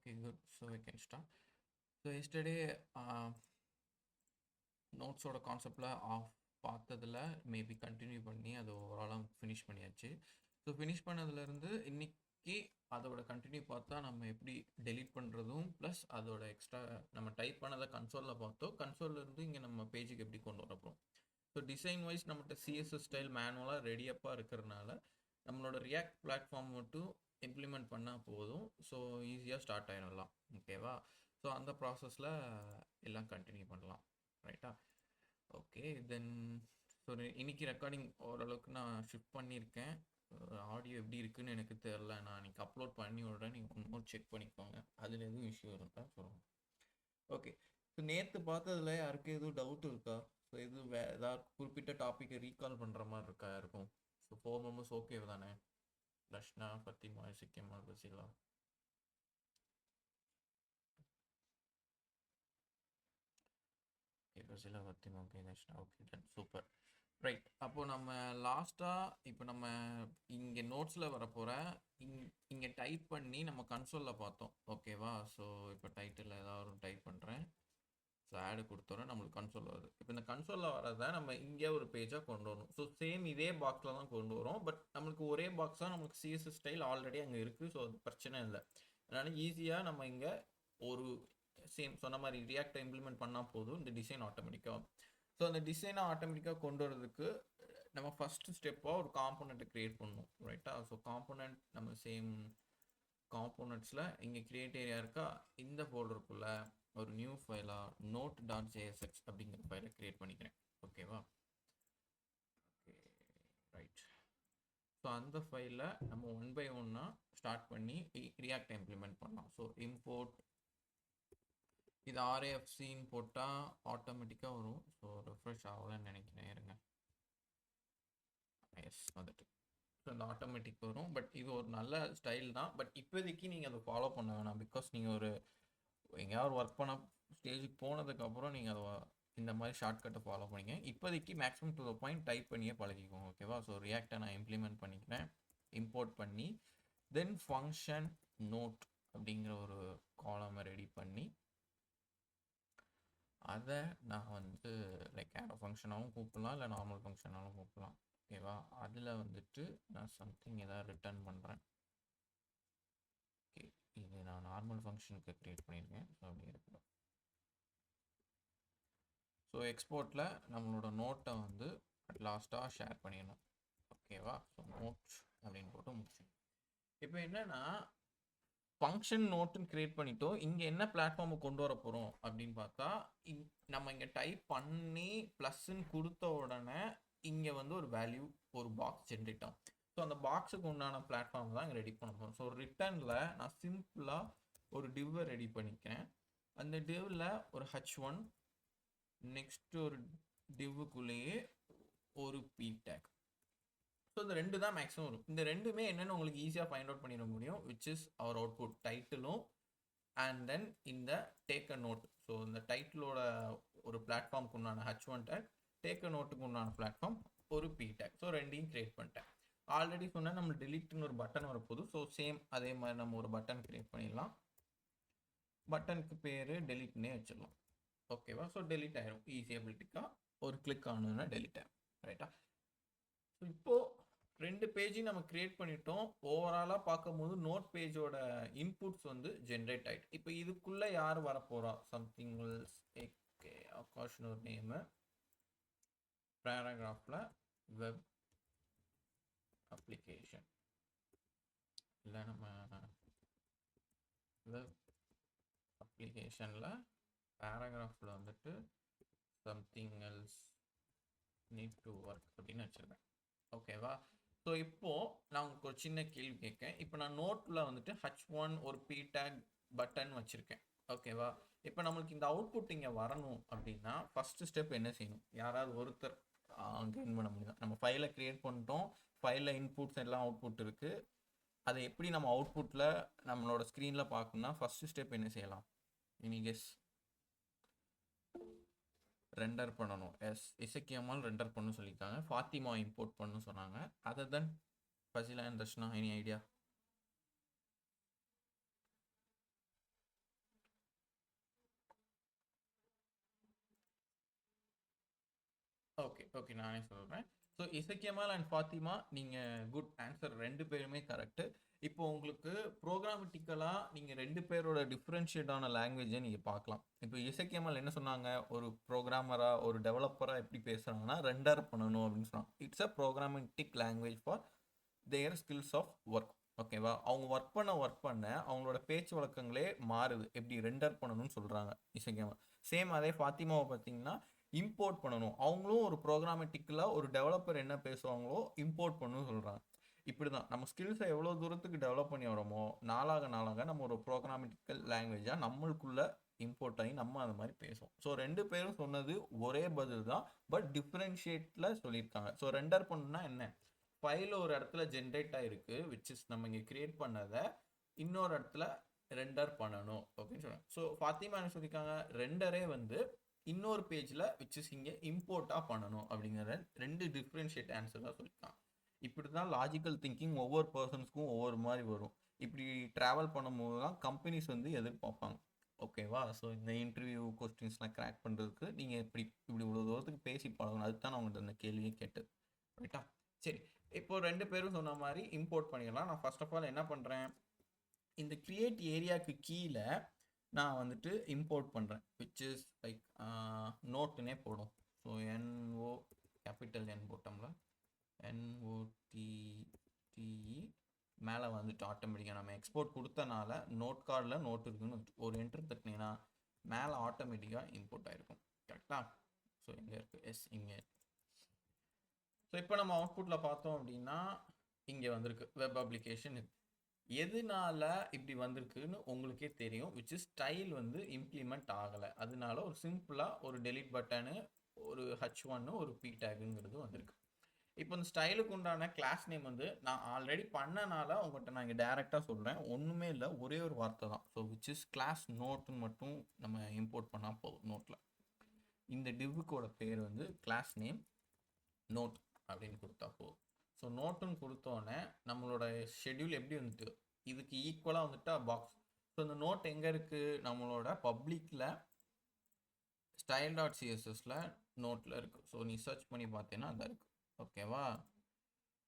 Okay, good. So we can start. So yesterday, நோட்ஸோட கான்செப்டில் of பார்த்ததில் maybe continue பண்ணி அது ஓவராலாக ஃபினிஷ் பண்ணியாச்சு. ஸோ ஃபினிஷ் பண்ணதுலேருந்து இன்னைக்கு அதோட கண்டினியூ பார்த்தா நம்ம எப்படி டெலீட் பண்ணுறதும் ப்ளஸ் அதோட எக்ஸ்ட்ரா நம்ம டைப் பண்ணதை கன்சோலில் பார்த்தோம். கன்சோல்லேருந்து இங்கே நம்ம பேஜுக்கு எப்படி கொண்டு வரப்போம். ஸோ டிசைன் வைஸ் நம்மகிட்ட சிஎஸ்எஸ் ஸ்டைல் மேனுவலாக ரெடியப்பாக இருக்கிறதுனால நம்மளோட ரியாக்ட் பிளாட்ஃபார்ம் மட்டும் இம்ப்ளிமெண்ட் பண்ணால் போதும். ஸோ ஈஸியாக ஸ்டார்ட் ஆகிடலாம். ஓகேவா? ஸோ அந்த ப்ராசஸில் எல்லாம் கண்டினியூ பண்ணலாம். ரைட்டா? ஓகே தென் ஸோ இன்னைக்கு ரெக்கார்டிங் ஓரளவுக்கு நான் ஷிஃப்ட் பண்ணியிருக்கேன். ஆடியோ எப்படி இருக்குன்னு எனக்கு தெரில. நான் இன்னைக்கு அப்லோட் பண்ணி விட்றேன். நீங்கள் இன்னொரு செக் பண்ணிக்கோங்க. அதில் எதுவும் இஷ்யூ இருந்தால் சொல்லுங்கள். ஓகே, ஸோ நேற்று பார்த்ததுல யாருக்கு எதுவும் டவுட் இருக்கா? ஸோ இது ஏதாவது குறிப்பிட்ட டாப்பிக்கை ரீகால் பண்ணுற மாதிரி இருக்கா யாருக்கும்? ஸோ 4 மெம்பர்ஸ் ஓகே தானே? தர்ஷனா, ஃபத்திமா, சிக்கிமா, Basila. Basila, Fathima, okay. Darshana okay, done, super. Right, அப்போது நம்ம லாஸ்ட்டாக இப்போ நம்ம இங்கே நோட்ஸில் வரப்போகிற இங்கே டைப் பண்ணி நம்ம கன்சோலில் பார்த்தோம். ஓகேவா? ஸோ இப்போ டைட்டில் ஏதாவது ஒரு டைப் பண்ணுறேன். ஸோ ஆடு கொடுத்தோன்னா நம்மளுக்கு கன்சோல் வருது. இப்போ இந்த கன்சோலில் வரதை நம்ம இங்கே ஒரு பேஜாக கொண்டு வரணும். ஸோ சேம் இதே பாக்ஸில் தான் கொண்டு வரோம். பட் நம்மளுக்கு ஒரே பாக்ஸாக நம்மளுக்கு சிஎஸ்எஸ் ஸ்டைல் ஆல்ரெடி அங்கே இருக்குது. ஸோ அது பிரச்சனை இல்லை. அதனால் ஈஸியாக நம்ம இங்கே ஒரு சேம் சொன்ன மாதிரி ரியாக்டை இம்ப்ளிமெண்ட் பண்ணால் போதும். இந்த டிசைன் ஆட்டோமேட்டிக்காக. ஸோ அந்த டிசைனை ஆட்டோமேட்டிக்காக கொண்டு வரதுக்கு நம்ம ஃபஸ்ட்டு ஸ்டெப்பாக ஒரு காம்போனண்ட்டை க்ரியேட் பண்ணணும். ரைட்டா? ஸோ காம்போனண்ட் நம்ம சேம் காம்போனண்ட்ஸில் இங்கே கிரியேட் ஏரியா இருக்கா, இந்த ஃபோல்டருக்குள்ளே ஒரு நியூ ஃபைலாக note.jsx அப்படிங்கிற ஃபைலை க்ரியேட் பண்ணிக்கிறேன். ஓகேவா? Okay, right. ஸோ அந்த ஃபைலில் நம்ம 1 by 1 ஸ்டார்ட் பண்ணி ரியாக்டை இம்ப்ளிமெண்ட் பண்ணலாம். ஸோ இம்போர்ட், இது RAFCன்னு போட்டால் ஆட்டோமேட்டிக்காக வரும். ஸோ ரெஃப்ரெஷ் ஆகலன்னு நினைக்கிறேன். இருங்க. எஸ், வந்துட்டு. ஸோ இந்த ஆட்டோமேட்டிக் வரும். பட் இது ஒரு நல்ல ஸ்டைல் தான். பட் இப்போதைக்கு நீங்கள் அதை ஃபாலோ பண்ண வேணாம். பிகாஸ் நீங்கள் ஒரு எங்கேயாவது ஒர்க் பண்ண ஸ்டேஜுக்கு போனதுக்கப்புறம் நீங்கள் அதை இந்த மாதிரி ஷார்ட்கட்டை ஃபாலோ பண்ணிங்க. இப்போதைக்கு maximum to the point type பண்ணியே பழகிக்கோங்க. ஓகேவா? ஸோ ரியாக்டை நான் இம்ப்ளிமெண்ட் பண்ணிக்கிறேன். இம்போர்ட் பண்ணி தென் ஃபங்க்ஷன் நோட் அப்படிங்கிற ஒரு காலமை ரெடி பண்ணி அதை நான் வந்து லைக் ஆரோ ஃபங்க்ஷனாகவும் கூப்பிடலாம், இல்லை நார்மல் ஃபங்க்ஷனாலும் கூப்பிடலாம். ஓகேவா? அதில் வந்துட்டு நான் சம்திங் எதாவது ரிட்டர்ன் பண்ணுறேன். ஓகே, இது நான் நார்மல் ஃபங்க்ஷனுக்கு க்ரியேட் பண்ணியிருக்கேன். ஸோ அப்படி இருக்கணும். ஸோ எக்ஸ்போர்ட்டில் நம்மளோட நோட்டை வந்து லாஸ்ட்டாக ஷேர் பண்ணிடணும். ஓகேவா? ஸோ நோட் அப்படின்னு போட்டு முடிச்சு. இப்போ என்னென்னா ஃபங்க்ஷன் நோட்டுன்னு க்ரியேட் பண்ணிட்டோம். இங்கே என்ன பிளாட்ஃபார்மை கொண்டு வர போகிறோம் அப்படின்னு பார்த்தா, நம்ம இங்கே டைப் பண்ணி ப்ளஸ்ன்னு கொடுத்த உடனே இங்கே வந்து ஒரு வேல்யூ, ஒரு பாக்ஸ் ஜென்ரேட் ஆகும். ஸோ அந்த பாக்ஸுக்கு உண்டான பிளாட்ஃபார்ம் தான் இங்கே ரெடி பண்ண போகிறோம். ஸோ ரிட்டர்னில் நான் சிம்பிளாக ஒரு டிவ்வை ரெடி பண்ணிக்கிறேன். அந்த டிவ்வில் ஒரு h1, நெக்ஸ்ட் ஒரு டிவ்வுக்குள்ளேயே ஒரு p டேக். ஸோ இந்த ரெண்டு தான் மேக்ஸிமம் வரும். இந்த ரெண்டுமே என்னென்னு உங்களுக்கு ஈஸியாக ஃபைண்ட் அவுட் பண்ணிட முடியும். விச் இஸ் அவர் அவுட்புட் டைட்டிலும் அண்ட் தென் இந்த டேக் அ நோட். ஸோ இந்த டைட்டிலோட ஒரு பிளாட்ஃபார்முக்கு உண்டான h1 டேக், டேக் அ நோட்டுக்கு உண்டான பிளாட்ஃபார்ம் ஒரு p டேக். ஸோ ரெண்டையும் கிரியேட் பண்ணிட்டேன். ஆல்ரெடி சொன்னால் நம்ம டெலிட்னு ஒரு பட்டன் வரப்போகுது. ஸோ சேம் அதே மாதிரி நம்ம ஒரு பட்டன் கிரியேட் பண்ணிடலாம். பட்டனுக்கு பேர் டெலிட்னே வச்சிடலாம். ஓகேவா? ஸோ டெலிட் ஆயிரும் ஈஸியபிலிட்டிக்காக. ஒரு கிளிக் ஆகணுன்னா டெலிட் ஆகும். ரைட்டா? ஸோ இப்போது 2 பேஜையும் நம்ம கிரியேட் பண்ணிட்டோம். ஓவராலாக பார்க்கும்போது நோட் பேஜோட இன்புட்ஸ் வந்து ஜென்ரேட் ஆகிட்டு. இப்போ இதுக்குள்ளே யார் வரப்போகிறா? சம்திங் ஆகாஷ்னு ஒரு நேமு, பேராகிராஃபில் வெப் அப்ளிகேஷன், இல்லை நம்ம வெப் அப்ளிகேஷனில் பேராகிராஃபில் வந்துட்டு something else need to work அப்படின்னு வச்சுருக்கேன். ஓகேவா? ஸோ இப்போது நான் உங்களுக்கு ஒரு சின்ன கேள்வி கேட்கேன். இப்போ நான் நோட்டில் வந்துட்டு h1 ஒரு p டேக் பட்டன் வச்சுருக்கேன். ஓகேவா? இப்போ நம்மளுக்கு இந்த அவுட்புட் இங்கே வரணும் அப்படின்னா ஃபஸ்ட்டு ஸ்டெப் என்ன செய்யணும்? யாராவது ஒருத்தர் கெயின் பண்ண முடியும். நம்ம ஃபைலை க்ரியேட் பண்ணிட்டோம். ஃபைலில் இன்புட்ஸ் எல்லாம் அவுட்புட் இருக்குது. அதை எப்படி நம்ம அவுட்புட்டில் நம்மளோட ஸ்க்ரீனில் பார்க்கணும்னா ஃபஸ்ட்டு ஸ்டெப் என்ன செய்யலாம்? Any guess? ரெண்டர் பண்ணணும். இசக்கியம்மால் ரெண்டர் பண்ணு சொல்லியிருக்காங்க. ஃபாத்திமா இம்போர்ட் பண்ணு சொன்னாங்க. Other than Fasila and Darshana, any idea? Okay நானே சொல்கிறேன். ஸோ இசக்கியமால் அண்ட் ஃபாத்திமா நீங்கள் குட் ஆன்சர், ரெண்டு பேருமே கரெக்டு. இப்போ உங்களுக்கு ப்ரோக்ராமட்டிக்கலாக நீங்கள் ரெண்டு பேரோட டிஃப்ரென்ஷியேட்டான லாங்குவேஜை நீங்கள் பார்க்கலாம். இப்போ இசக்கியமால் என்ன சொன்னாங்க, ஒரு ப்ரோக்ராமராக ஒரு டெவலப்பராக எப்படி பேசுகிறாங்கன்னா ரெண்டர் பண்ணணும் அப்படின்னு சொன்னாங்க. It's a programmatic language for their skills of work. ஓகேவா, அவங்க ஒர்க் பண்ண அவங்களோட பேச்சு வழக்கங்களே மாறுது, எப்படி ரெண்டர் பண்ணணும்னு சொல்கிறாங்க இசக்கியமால். சேம் அதே ஃபாத்திமாவை பார்த்தீங்கன்னா இம்போர்ட் பண்ணணும், அவங்களும் ஒரு ப்ரோக்ராமட்டிக்கலாக ஒரு டெவலப்பர் என்ன பேசுவாங்களோ இம்போர்ட் பண்ணணும்னு சொல்கிறாங்க. இப்படி தான் நம்ம ஸ்கில்ஸை எவ்வளோ தூரத்துக்கு டெவலப் பண்ணி வரோமோ நாளாக நம்ம ஒரு ப்ரோக்ராமட்டிக்கல் லாங்குவேஜாக நம்மளுக்குள்ள இம்போர்ட் ஆகி நம்ம அந்த மாதிரி பேசுவோம். ஸோ ரெண்டு பேரும் சொன்னது ஒரே பதில் தான், பட் டிஃப்ரென்ஷியேட்டில் சொல்லியிருக்காங்க. ஸோ ரெண்டர் பண்ணணும்னா என்ன, ஃபைல் ஒரு இடத்துல ஜென்ரேட் ஆகிருக்கு, விச் இஸ் நம்ம இங்கே கிரியேட் பண்ணதை இன்னொரு இடத்துல ரெண்டர் பண்ணணும் அப்படின்னு சொல்லுவாங்க. ஸோ ஃபாத்திமா என்ன சொல்லியிருக்காங்க, ரெண்டரே வந்து இன்னொரு பேஜில் விச் இஸ் இங்கே இம்போர்ட்டாக பண்ணணும் அப்படிங்கிற ரெண்டு டிஃப்ரென்ஷியேட் ஆன்சர் தான் சொல்லியிருக்காங்க. இப்படி தான் லாஜிக்கல் திங்கிங் ஒவ்வொரு பர்சன்ஸ்க்கும் ஒவ்வொரு மாதிரி வரும். இப்படி ட்ராவல் பண்ணும்போது தான் கம்பெனிஸ் வந்து எதிர்பார்ப்பாங்க. ஓகேவா, ஸோ இந்த இன்டர்வியூ கொஸ்டின்ஸ்லாம் கிராக் பண்ணுறதுக்கு நீங்கள் இப்படி இவ்வளோ தூரத்துக்கு பேசி பழகணும், அதுதான் நான் உங்கள்கிட்ட அந்த கேள்வியை கேட்டது. ரைட்டா, சரி. இப்போ ரெண்டு பேரும் சொன்ன மாதிரி இம்போர்ட் பண்ணிடலாம். நான் ஃபர்ஸ்ட் ஆஃப் ஆல் என்ன பண்ணுறேன், இந்த கிரியேட் ஏரியாவுக்கு கீழே நான் வந்துட்டு இம்போர்ட் பண்ணுறேன், விச் இஸ் லைக் நோட்டுனே போடும். So NO capital N போட்டோம்ல, NOTTE மேலே வந்துட்டு ஆட்டோமேட்டிக்காக நம்ம எக்ஸ்போர்ட் கொடுத்தனால நோட் கார்டில் நோட் இருக்குன்னு ஒரு என்ட்ரு தட்டினீங்கன்னா மேலே ஆட்டோமேட்டிக்காக இம்போர்ட் ஆகிருக்கும். கரெக்டாக, ஸோ எங்கே இருக்குது, எஸ் இங்கே. ஸோ இப்போ நம்ம அவுட்புட்டில் பார்த்தோம் அப்படின்னா இங்கே வந்திருக்கு வெப் அப்ளிகேஷன். எதனால இப்படி வந்திருக்குன்னு உங்களுக்கே தெரியும், விச் இஸ் ஸ்டைல் வந்து இம்ப்ளிமெண்ட் ஆகலை. அதனால ஒரு சிம்பிளாக ஒரு டெலிட் பட்டனு, ஒரு H1 ஒரு P டேக்குங்கிறது வந்திருக்கு. இப்போ இந்த ஸ்டைலுக்கு உண்டான கிளாஸ் நேம் வந்து நான் ஆல்ரெடி பண்ணனால உங்கள்கிட்ட நான் இங்கே டேரெக்டாக சொல்கிறேன், ஒன்றுமே இல்லை, ஒரே ஒரு வார்த்தை தான். ஸோ விச் இஸ் கிளாஸ் நோட்டுன்னு மட்டும் நம்ம இம்போர்ட் பண்ணால் போதும். நோட்டில் இந்த டிவ்வுக்கோட பேர் வந்து கிளாஸ் நேம் நோட் அப்படின்னு கொடுத்தா போதும். ஸோ நோட்டுன்னு கொடுத்தோன்னே நம்மளோட ஷெட்யூல் எப்படி வந்துட்டு இதுக்கு ஈக்குவலாக வந்துட்டா பாக்ஸ். ஸோ இந்த நோட் எங்கே இருக்குது, நம்மளோட பப்ளிக்கில் style.cssல நோட்டில் இருக்குது. ஸோ நீ சர்ச் பண்ணி பார்த்தேன்னா அதான் இருக்குது. ஓகேவா,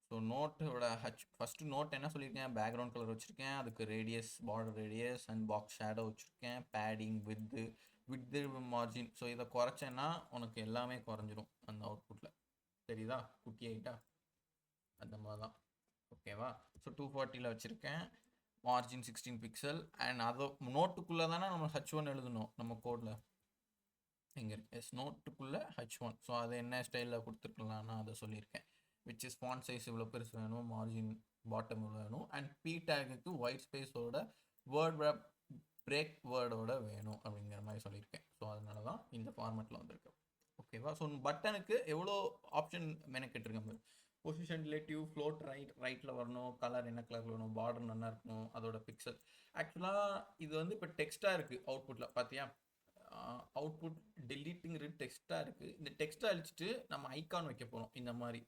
ஸோ நோட்டோட ஃபஸ்ட்டு நோட் என்ன சொல்லியிருக்கேன், பேக்ரவுண்ட் கலர் வச்சுருக்கேன், அதுக்கு radius border radius and box shadow வச்சுருக்கேன், பேடிங் வித்து மார்ஜின். ஸோ இதை குறைச்சேன்னா உனக்கு எல்லாமே குறைஞ்சிரும் அந்த அவுட்புட்டில். தெரியுதா, குட்டி ஆகிட்டா அந்த மாதிரி தான். ஓகேவா, ஸோ 240 வச்சுருக்கேன், மார்ஜின் 16 பிக்சல். அண்ட் அதை நோட்டுக்குள்ளே தானே நம்ம H1 எழுதணும் நம்ம கோடில். இங்கே இருக்கு எஸ், நோட்டுக்குள்ளே H1. ஸோ அதை என்ன ஸ்டைலில் கொடுத்துருக்கலாம்னா அதை சொல்லியிருக்கேன், விச் இஸ் ஃபாண்ட் சைஸ் இவ்வளோ பெருசு வேணும், மார்ஜின் பாட்டம் இவ்வளோ வேணும், அண்ட் P டேக்குக்கு ஒயிட் ஸ்பேஸோட வேர்ட் பிரேக் வேர்டோட வேணும் அப்படிங்கிற மாதிரி சொல்லியிருக்கேன். ஸோ அதனால தான் இந்த ஃபார்மேட்டில் வந்திருக்கு. ஓகேவா, ஸோ பட்டனுக்கு எவ்வளோ ஆப்ஷன் மெனக்கிட்டுருக்கேன், பொசிஷன் ரிலேட்டிவ், ஃப்ளோட் ரைட்டில் வரணும், கலர் என்ன கலர் வேணும், பார்டர் நல்லா இருக்கணும், அதோட பிக்சல். ஆக்சுவலாக இது வந்து இப்போ டெக்ஸ்ட்டாக இருக்குது அவுட்புட்டில் பார்த்தியா, அவுட்புட் டெலிட்டுங்கிற டெக்ஸ்ட்டாக இருக்குது. இந்த டெக்ஸ்ட்டை அழிச்சிட்டு நம்ம ஐக்கான் வைக்க போகிறோம். இந்த மாதிரி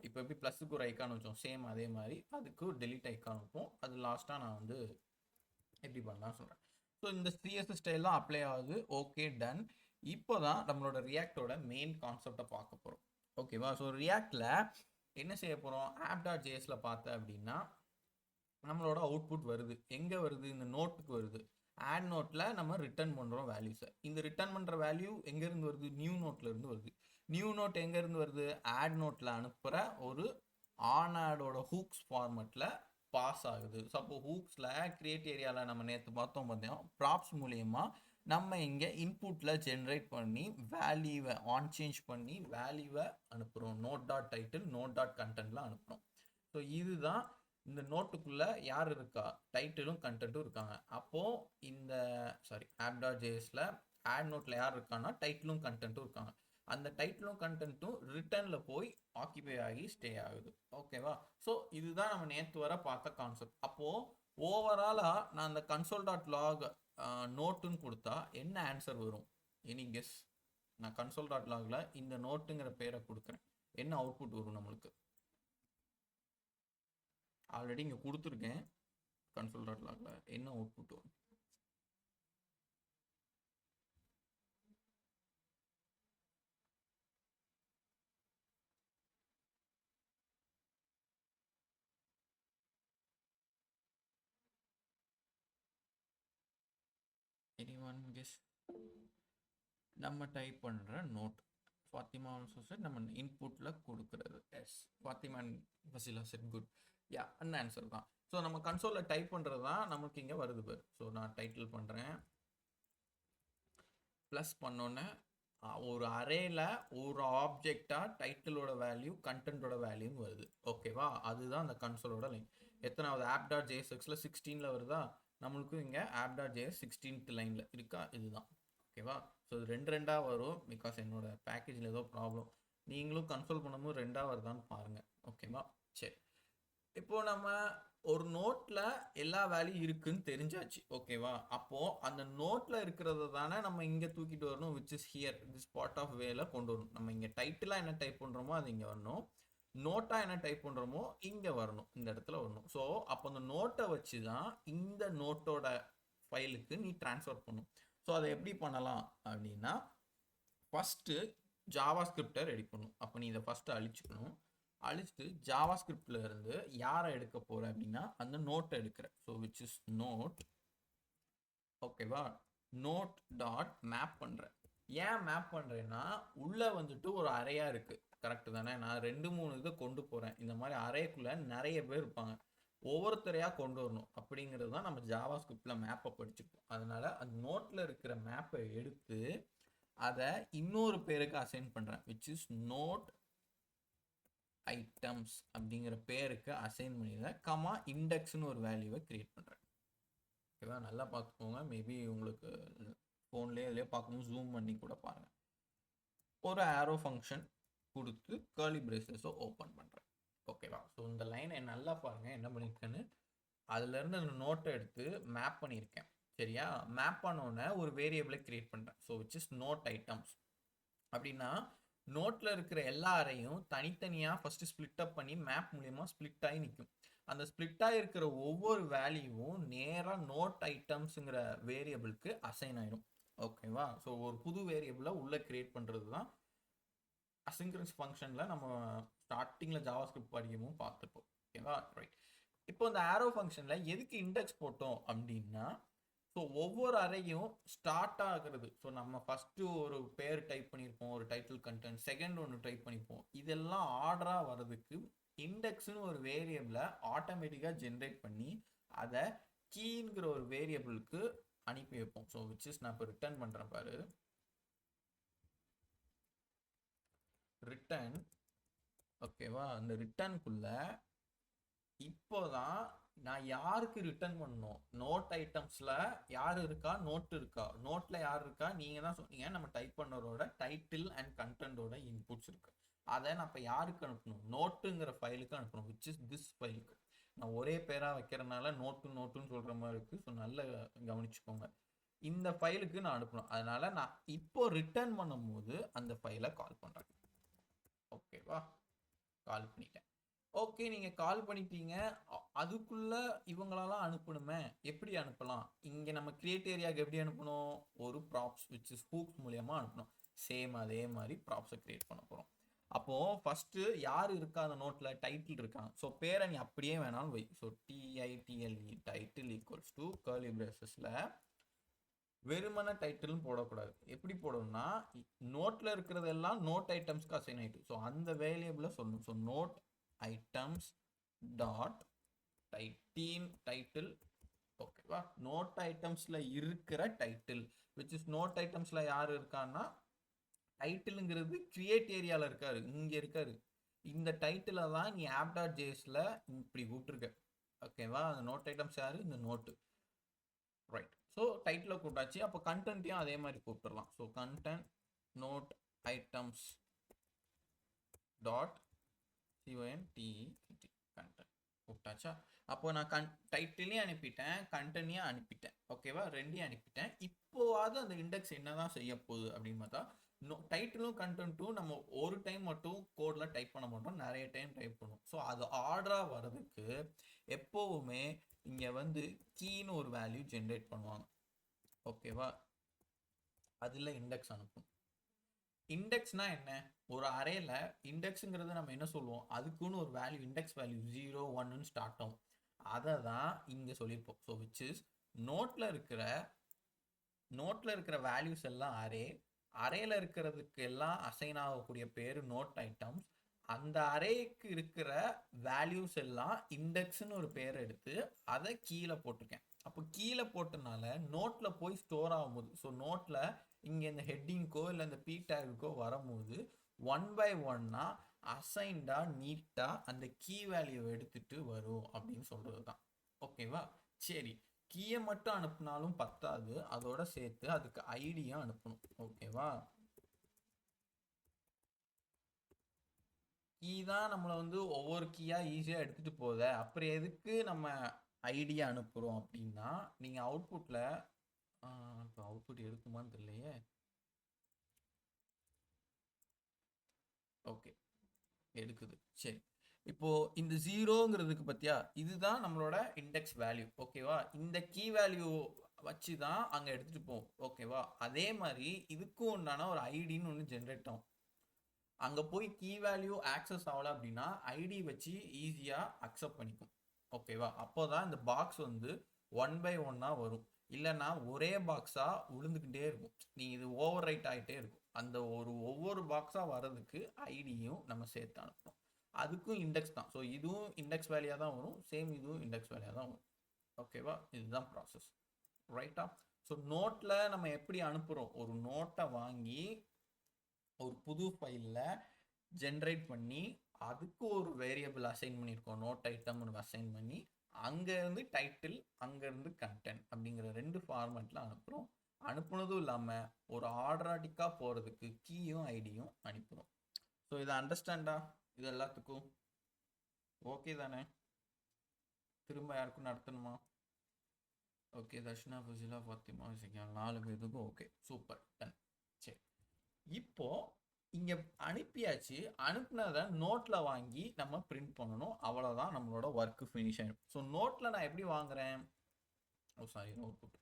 இப்போ எப்படி ப்ளஸுக்கு ஒரு ஐக்கான் வச்சோம், சேம் அதே மாதிரி அதுக்கு ஒரு டெலிட் ஐக்கான் வைப்போம். அது லாஸ்ட்டாக நான் வந்து எப்படி பண்ணலாம் சொல்கிறேன். ஸோ இந்த CSS ஸ்டைல் தான் அப்ளை ஆகுது. Okay, done. இப்போ தான் நம்மளோட ரியாக்டோட மெயின் கான்செப்டை பார்க்க போகிறோம். ஓகேவா, ஸோ ரியாக்டில் என்ன செய்ய போகிறோம், app.jsல பார்த்தேன் அப்படின்னா நம்மளோட அவுட்புட் வருது. எங்கே வருது, இந்த நோட்டுக்கு வருது. ஆட் நோட்டில் நம்ம ரிட்டர்ன் பண்ணுறோம் வேல்யூஸை. இந்த ரிட்டர்ன் பண்ணுற வேல்யூ எங்கேருந்து வருது, நியூ நோட்லேருந்து வருது. நியூ நோட் எங்கேருந்து வருது, ஆட் நோட்டில் அனுப்புகிற ஒரு ஆன் ஆடோட ஹூக்ஸ் ஃபார்மெட்டில் பாஸ் ஆகுது. ஸோ அப்போ ஹூக்ஸில் கிரியேட் ஏரியாவில் நம்ம நேற்று பார்த்தோம் ப்ராப்ஸ் மூலயமா நம்ம இங்கே இன்புட்டில் ஜென்ரேட் பண்ணி வேல்யூவை சேஞ்ச் பண்ணி வேல்யூவை அனுப்புகிறோம். Note dot title note dot கண்டென்ட்லாம் அனுப்புகிறோம். ஸோ இதுதான் இந்த நோட்டுக்குள்ளே யார் இருக்கா, டைட்டிலும் கண்டென்ட்டும் இருக்காங்க. அப்போது இந்த app.jsல ஆட் நோட்டில் யார் இருக்கான்னா டைட்டிலும் கண்டென்ட்டும் இருக்காங்க. அந்த டைட்டிலும் கண்டென்ட்டும் ரிட்டர்னில் போய் ஆக்கிபை ஆகி ஸ்டே ஆகுது. ஓகேவா, ஸோ இதுதான் நம்ம நேற்று வர பார்த்த கான்செப்ட். அப்போது ஓவராலாக நான் அந்த console.log நோட்டுன்னு கொடுத்தா என்ன ஆன்சர் வரும், எனி கெஸ்? நான் console.logல இந்த நோட்டுங்கிற பேரை கொடுக்குறேன், என்ன அவுட்புட் வரும் நம்மளுக்கு? ஆல்ரெடி இங்கே கொடுத்துருக்கேன், console.logல என்ன அவுட்புட் வரும்? கெஸ் நம்ம டைப் பண்ணுற நோட் ஃபாத்திமா ஆல்சோ செட் நம்ம இன்புட்டில் கொடுக்குறது. Yes, Fathima and Fasila set good. Ya, அந்த ஆன்சர் தான். ஸோ நம்ம கன்சோலில் டைப் பண்ணுறது தான் நமக்கு இங்கே வருது பேர். ஸோ நான் டைட்டில் பண்ணுறேன், ப்ளஸ் பண்ணோன்னே ஒரு அரேல ஒரு ஆப்ஜெக்டாக டைட்டிலோட வேல்யூ கண்டென்ட்டோட வேல்யூன்னு வருது. ஓகேவா, அதுதான் அந்த கன்சோலோட லைன். எத்தனாவது app.jsxல 16ல் வருதா, நம்மளுக்கும் இங்கே app.js 16th லைனில் இருக்கா, இதுதான். ஓகேவா, ஸோ இது ரெண்டாக வரும் பிகாஸ் என்னோட பேக்கேஜில் ஏதோ ப்ராப்ளம். நீங்களும் கன்சோல் பண்ணும்போது ரெண்டாக வருதான்னு பாருங்கள். ஓகேவா, சரி. இப்போது நம்ம ஒரு நோட்டில் எல்லா வேல்யூ இருக்குன்னு தெரிஞ்சாச்சு. ஓகேவா, அப்போது அந்த நோட்டில் இருக்கிறத தானே நம்ம இங்கே தூக்கிட்டு வரணும், which is here this part of வேல கொண்டு வரணும். நம்ம இங்கே டைட்டிலாக என்ன டைப் பண்ணுறோமோ அது இங்கே வரணும், நோட்டாக என்ன டைப் பண்ணுறோமோ இங்கே வரணும், இந்த இடத்துல வரணும். ஸோ அப்போ அந்த நோட்டை வச்சு தான் இந்த நோட்டோட ஃபைலுக்கு நீ ட்ரான்ஸ்ஃபர் பண்ணணும். ஸோ அதை எப்படி பண்ணலாம் அப்படின்னா, ஃபஸ்ட்டு ஜாவா ஸ்கிரிப்டை ரெடி பண்ணணும். அப்போ நீ இதை ஃபஸ்ட்டு அழிச்சுக்கணும். அழிச்சிட்டு ஜாவா ஸ்கிரிப்டில் இருந்து யாரை எடுக்க போகிற அப்படின்னா அந்த நோட்டை எடுக்கிற. So which is node. ஓகேவா, நோட் டாட் மேப் பண்ணுறேன். ஏன் மேப் பண்ணுறேன்னா, உள்ளே வந்துட்டு ஒரு அறையாக இருக்குது, கரெக்டு தானே. நான் 2-3 இதை கொண்டு போகிறேன். இந்த மாதிரி அறைக்குள்ளே நிறைய பேர் இருப்பாங்க, ஒவ்வொருத்தரையாக கொண்டு வரணும். அப்படிங்கிறது தான் நம்ம ஜாவா ஸ்கிரிப்டில் மேப்பை படிச்சுப்போம். அதனால் அந்த நோட்டில் இருக்கிற மேப்பை எடுத்து அதை இன்னொரு பேருக்கு அசைன் பண்ணுறேன், விச் இஸ் நோட் ஐட்டம்ஸ் அப்படிங்கிற பேருக்கு அசைன் பண்ணிடுறேன். கமா இண்டெக்ஸ்னு ஒரு வேல்யூவை கிரியேட் பண்ணுறேன். ஓகேவா, நல்லா பார்த்துக்கோங்க. மேபி உங்களுக்கு ஃபோன்லேயே இதிலே பார்க்கணும், ஜூம் பண்ணி கூட பாருங்கள். ஒரு ஆரோ ஃபங்க்ஷன் கொடுத்து கர்லி பிரேசஸை ஓப்பன் பண்ணுறேன். ஓகேவா, ஸோ இந்த லைனை நல்லா பாருங்கள் என்ன பண்ணியிருக்கேன்னு. அதுலேருந்து அந்த நோட்டை எடுத்து மேப் பண்ணியிருக்கேன். சரியா, மேப் பண்ணோன்னே ஒரு வேரியபிளை கிரியேட் பண்ணுறேன். So which is node items. அப்படின்னா நோட்டில் இருக்கிற எல்லா அறையும் தனித்தனியாக ஃபஸ்ட்டு ஸ்ப்ளிட் அப் பண்ணி மேப் மூலயமா ஸ்ப்ளிட் ஆகி நிற்கும். அந்த ஸ்ப்ளிட் ஆகிருக்கிற ஒவ்வொரு வேல்யூவும் நேராக நோட் ஐட்டம்ஸுங்கிற வேரியபிளுக்கு அசைன் ஆகிடும். ஓகேவா, ஸோ ஒரு புது வேரியபிளை உள்ளே கிரியேட் பண்ணுறது தான் அசிங்க்ரன்ஸ் ஃபங்க்ஷனில் நம்ம ஸ்டார்டிங்கில் ஜாவா ஸ்கிரிப்ட் படிக்கவும் பார்த்துப்போம். ஓகேவா, ரைட். இப்போ இந்த ஆரோ ஃபங்க்ஷனில் எதுக்கு இண்டெக்ஸ் போட்டோம் அப்படின்னா, ஸோ ஒவ்வொரு அறையும் ஸ்டார்ட் ஆகுறது. ஸோ நம்ம ஃபஸ்ட்டு ஒரு பேர் டைப் பண்ணியிருப்போம், ஒரு டைட்டில் கண்டென்ட், செகண்ட் ஒன்று டைப் பண்ணிப்போம். இதெல்லாம் ஆர்டராக வர்றதுக்கு இண்டெக்ஸ்னு ஒரு வேரியபிளை ஆட்டோமேட்டிக்காக ஜென்ரேட் பண்ணி அதை கீங்கிற ஒரு வேரியபிளுக்கு அனுப்பி வைப்போம். ஸோ விச் இஸ் நான் இப்போ ரிட்டர்ன் பண்ணுறேன் பாரு, ரிட்டர்ன். ஓகேவா, அந்த ரிட்டர்னுக்குள்ள இப்போதான் நான் யாருக்கு ரிட்டர்ன் பண்ணணும், நோட் ஐட்டம்ஸில் யார் இருக்கா, நோட் இருக்கா, நோட்டில் யார் இருக்கா, நீங்கள் தான் சொன்னீங்க நம்ம டைப் பண்ணுறதோட டைட்டில் அண்ட் கண்டென்ட்டோட இன்புட்ஸ் இருக்குது. அதை நான் இப்போ யாருக்கு அனுப்பணும், நோட்டுங்கிற ஃபைலுக்கு அனுப்பணும், விச் இஸ் திஸ் ஃபைலுக்கு. நான் ஒரே பேராக வைக்கிறதுனால நோட்டுன்னு சொல்கிற மாதிரி இருக்குது. ஸோ நல்லா கவனிச்சுக்கோங்க, இந்த ஃபைலுக்கு நான் அனுப்பணும். அதனால் நான் இப்போ ரிட்டர்ன் பண்ணும்போது அந்த ஃபைலை கால் பண்ணுறேன். ஓகேவா, கால் பண்ணிட்டேன். ஓகே, நீங்கள் கால் பண்ணிட்டீங்க. அதுக்குள்ளே இவங்களெல்லாம் அனுப்பணுமே, எப்படி அனுப்பலாம்? இங்கே நம்ம கிரியேட் ஏரியாவுக்கு எப்படி அனுப்பணும், ஒரு ப்ராப்ஸ் விச் இஸ் ஹூக்ஸ் மூலியமாக அனுப்பணும். சேம் அதே மாதிரி ப்ராப்ஸை கிரியேட் பண்ண போகிறோம். அப்போது ஃபஸ்ட்டு யார் இருக்கா அந்த நோட்டில், டைட்டில் இருக்காங்க. ஸோ பேரை நீ அப்படியே வேணாலும் வை. So TITLE title equals to curly பிரேசஸில் வெறுமன டைட்டில்னு போடக்கூடாது. எப்படி போடணும்னா, நோட்டில் இருக்கிறதெல்லாம் நோட் ஐட்டம்ஸ்க்கு அசைன் ஆகிட்டு, ஸோ அந்த வேரியபிளை சொல்லணும். So note items dot title. ஓகேவா, நோட் ஐட்டம்ஸில் இருக்கிற டைட்டில் விச் இஸ் நோட் ஐட்டம்ஸில் யார் இருக்கான்னா, டைட்டிலுங்கிறது கிரியேட் ஏரியாவில் இருக்காரு, இங்கே இருக்காரு. இந்த டைட்டிலை தான் நீ app.jsல இப்படி கூப்பிட்டுருக்க. ஓகேவா, அந்த நோட் ஐட்டம்ஸ் யார், இந்த நோட்டு. ரைட், ஸோ டைட்டில் கூப்பிட்டாச்சு. அப்போ கண்டென்ட்டையும் அதே மாதிரி கூப்பிட்டுடலாம். So content note items dot content கூப்பிட்டாச்சா. அப்போ நான் டைட்டிலையும் அனுப்பிட்டேன், கண்டென்ட்டையும் அனுப்பிட்டேன். ஓகேவா, ரெண்டையும் அனுப்பிட்டேன். இப்போவாது அந்த இண்டெக்ஸ் என்னதான் செய்ய போகுது அப்படின்னு பார்த்தா, டைட்டிலும் கண்டென்ட்டும் நம்ம ஒரு டைம் மட்டும் கோடில் டைப் பண்ண மாட்டோம், நிறைய டைம் டைப் பண்ணுவோம். ஸோ அது ஆர்டராக வர்றதுக்கு எப்போவுமே இங்கே வந்து கீன்னு ஒரு வேல்யூ ஜென்ரேட் பண்ணுவாங்க. ஓகேவா, அதில் இண்டெக்ஸ் அனுப்பும். இண்டெக்ஸ்னா என்ன, ஒரு அரேல இண்டெக்ஸுங்கிறது நம்ம என்ன சொல்லுவோம், அதுக்குன்னு ஒரு வேல்யூ, இண்டெக்ஸ் வேல்யூ 0 1ன்னு ஸ்டார்ட் ஆகும். அதை தான் இங்கே சொல்லியிருப்போம். ஸோ விச் இஸ் நோட்டில் இருக்கிற நோட்டில் இருக்கிற வேல்யூஸ் எல்லாம் அரேல இருக்கிறதுக்கு எல்லாம் அசைன் ஆகக்கூடிய பேர் நோட் ஐட்டம்ஸ். அந்த அரேக்கு இருக்கிற வேல்யூஸ் எல்லாம் இண்டெக்ஸ்னு ஒரு பேர் எடுத்து அதை கீழே போட்டிருக்கேன். அப்போ கீழே போட்டனால நோட்டில் போய் ஸ்டோர் ஆகும்போது, ஸோ நோட்டில் இங்கே இந்த ஹெட்டிங்க்கோ இல்லை இந்த பி டேக்குக்கோ வரும்போது 1 by 1 அசைன்டாக நீட்டாக அந்த கீ வேல்யூ எடுத்துட்டு வரும் அப்படின்னு சொல்கிறது தான். ஓகேவா? சரி, கீயை மட்டும் அனுப்புனாலும் பத்தாது, அதோட சேர்த்து அதுக்கு ஐடியும் அனுப்பணும். ஓகேவா? கீ தான் நம்மளை வந்து ஒவ்வொரு கீயாக ஈஸியாக எடுத்துகிட்டு போகுது. அப்புறம் எதுக்கு நம்ம ஐடியா அனுப்புகிறோம் அப்படின்னா, நீங்கள் அவுட்புட்டில் இப்போ அவுட்புட் எடுக்குமான்னு தெரியலையே. ஓகே, எடுக்குது. சரி, இப்போ இந்த ஜீரோங்கிறதுக்கு பத்தியா, இதுதான் நம்மளோட இண்டெக்ஸ் வேல்யூ. ஓகேவா? இந்த கீ வேல்யூ வச்சு தான் அங்கே எடுத்துகிட்டு போவோம். ஓகேவா? அதே மாதிரி இதுக்கும் உண்டான ஒரு ஐடின்னு ஒன்று ஜென்ரேட் ஆகும். அங்கே போய் கீ வேல்யூ ஆக்சஸ் ஆகலை அப்படின்னா ஐடி வச்சு ஈஸியாக அக்செப்ட் பண்ணிக்கும். ஓகேவா? அப்போ தான் இந்த பாக்ஸ் வந்து 1 by 1 வரும். இல்லைன்னா ஒரே பாக்ஸாக விழுந்துக்கிட்டே இருக்கும். நீங்கள் இது ஓவர் ரைட் ஆகிட்டே இருக்கும். அந்த ஒவ்வொரு பாக்ஸாக வர்றதுக்கு ஐடியும் நம்ம சேர்த்து அனுப்பணும். அதுக்கும் இண்டெக்ஸ் தான். ஸோ இதுவும் இண்டெக்ஸ் வேல்யூயாக தான் வரும், சேம் இதுவும் இண்டெக்ஸ் வேல்யூயாக தான் வரும். ஓகேவா? இதுதான் ப்ராசஸ். ரைட்டா? ஸோ நோட்டில் நம்ம எப்படி அனுப்புகிறோம், ஒரு நோட்டை வாங்கி ஒரு புது ஃபைலில் ஜென்ரேட் பண்ணி அதுக்கு ஒரு வேரியபிள் அசைன் பண்ணியிருக்கோம், நோட் ஐட்டம் அசைன் பண்ணி அங்கேருந்து டைட்டில் அங்கேருந்து கண்டென்ட் அப்படிங்கிற 2 ஃபார்மேட்டில் அனுப்புகிறோம். அனுப்புனதும் இல்லாமல் ஒரு ஆர்டராட்டிக்காக போகிறதுக்கு கீயும் ஐடியும் அனுப்புகிறோம். ஸோ இதை அண்டர்ஸ்டாண்டா? இது எல்லாத்துக்கும் ஓகே தானே? திரும்ப யாருக்கும் நடத்தணுமா? ஓகே, தர்ஷனா, ஃபசிலா, ஃபாத்திமா, விசிகா 4 பேருக்கும் ஓகே, சூப்பர், டன். சரி, இப்போ இங்கே அனுப்பியாச்சு. அனுப்புனதை நோட்டில் வாங்கி நம்ம பிரிண்ட் பண்ணணும். அவ்வளோதான், நம்மளோட ஒர்க்கு ஃபினிஷ் ஆகிடும். ஸோ நோட்டில் நான் எப்படி வாங்குறேன்? சாரி, நோட்டில்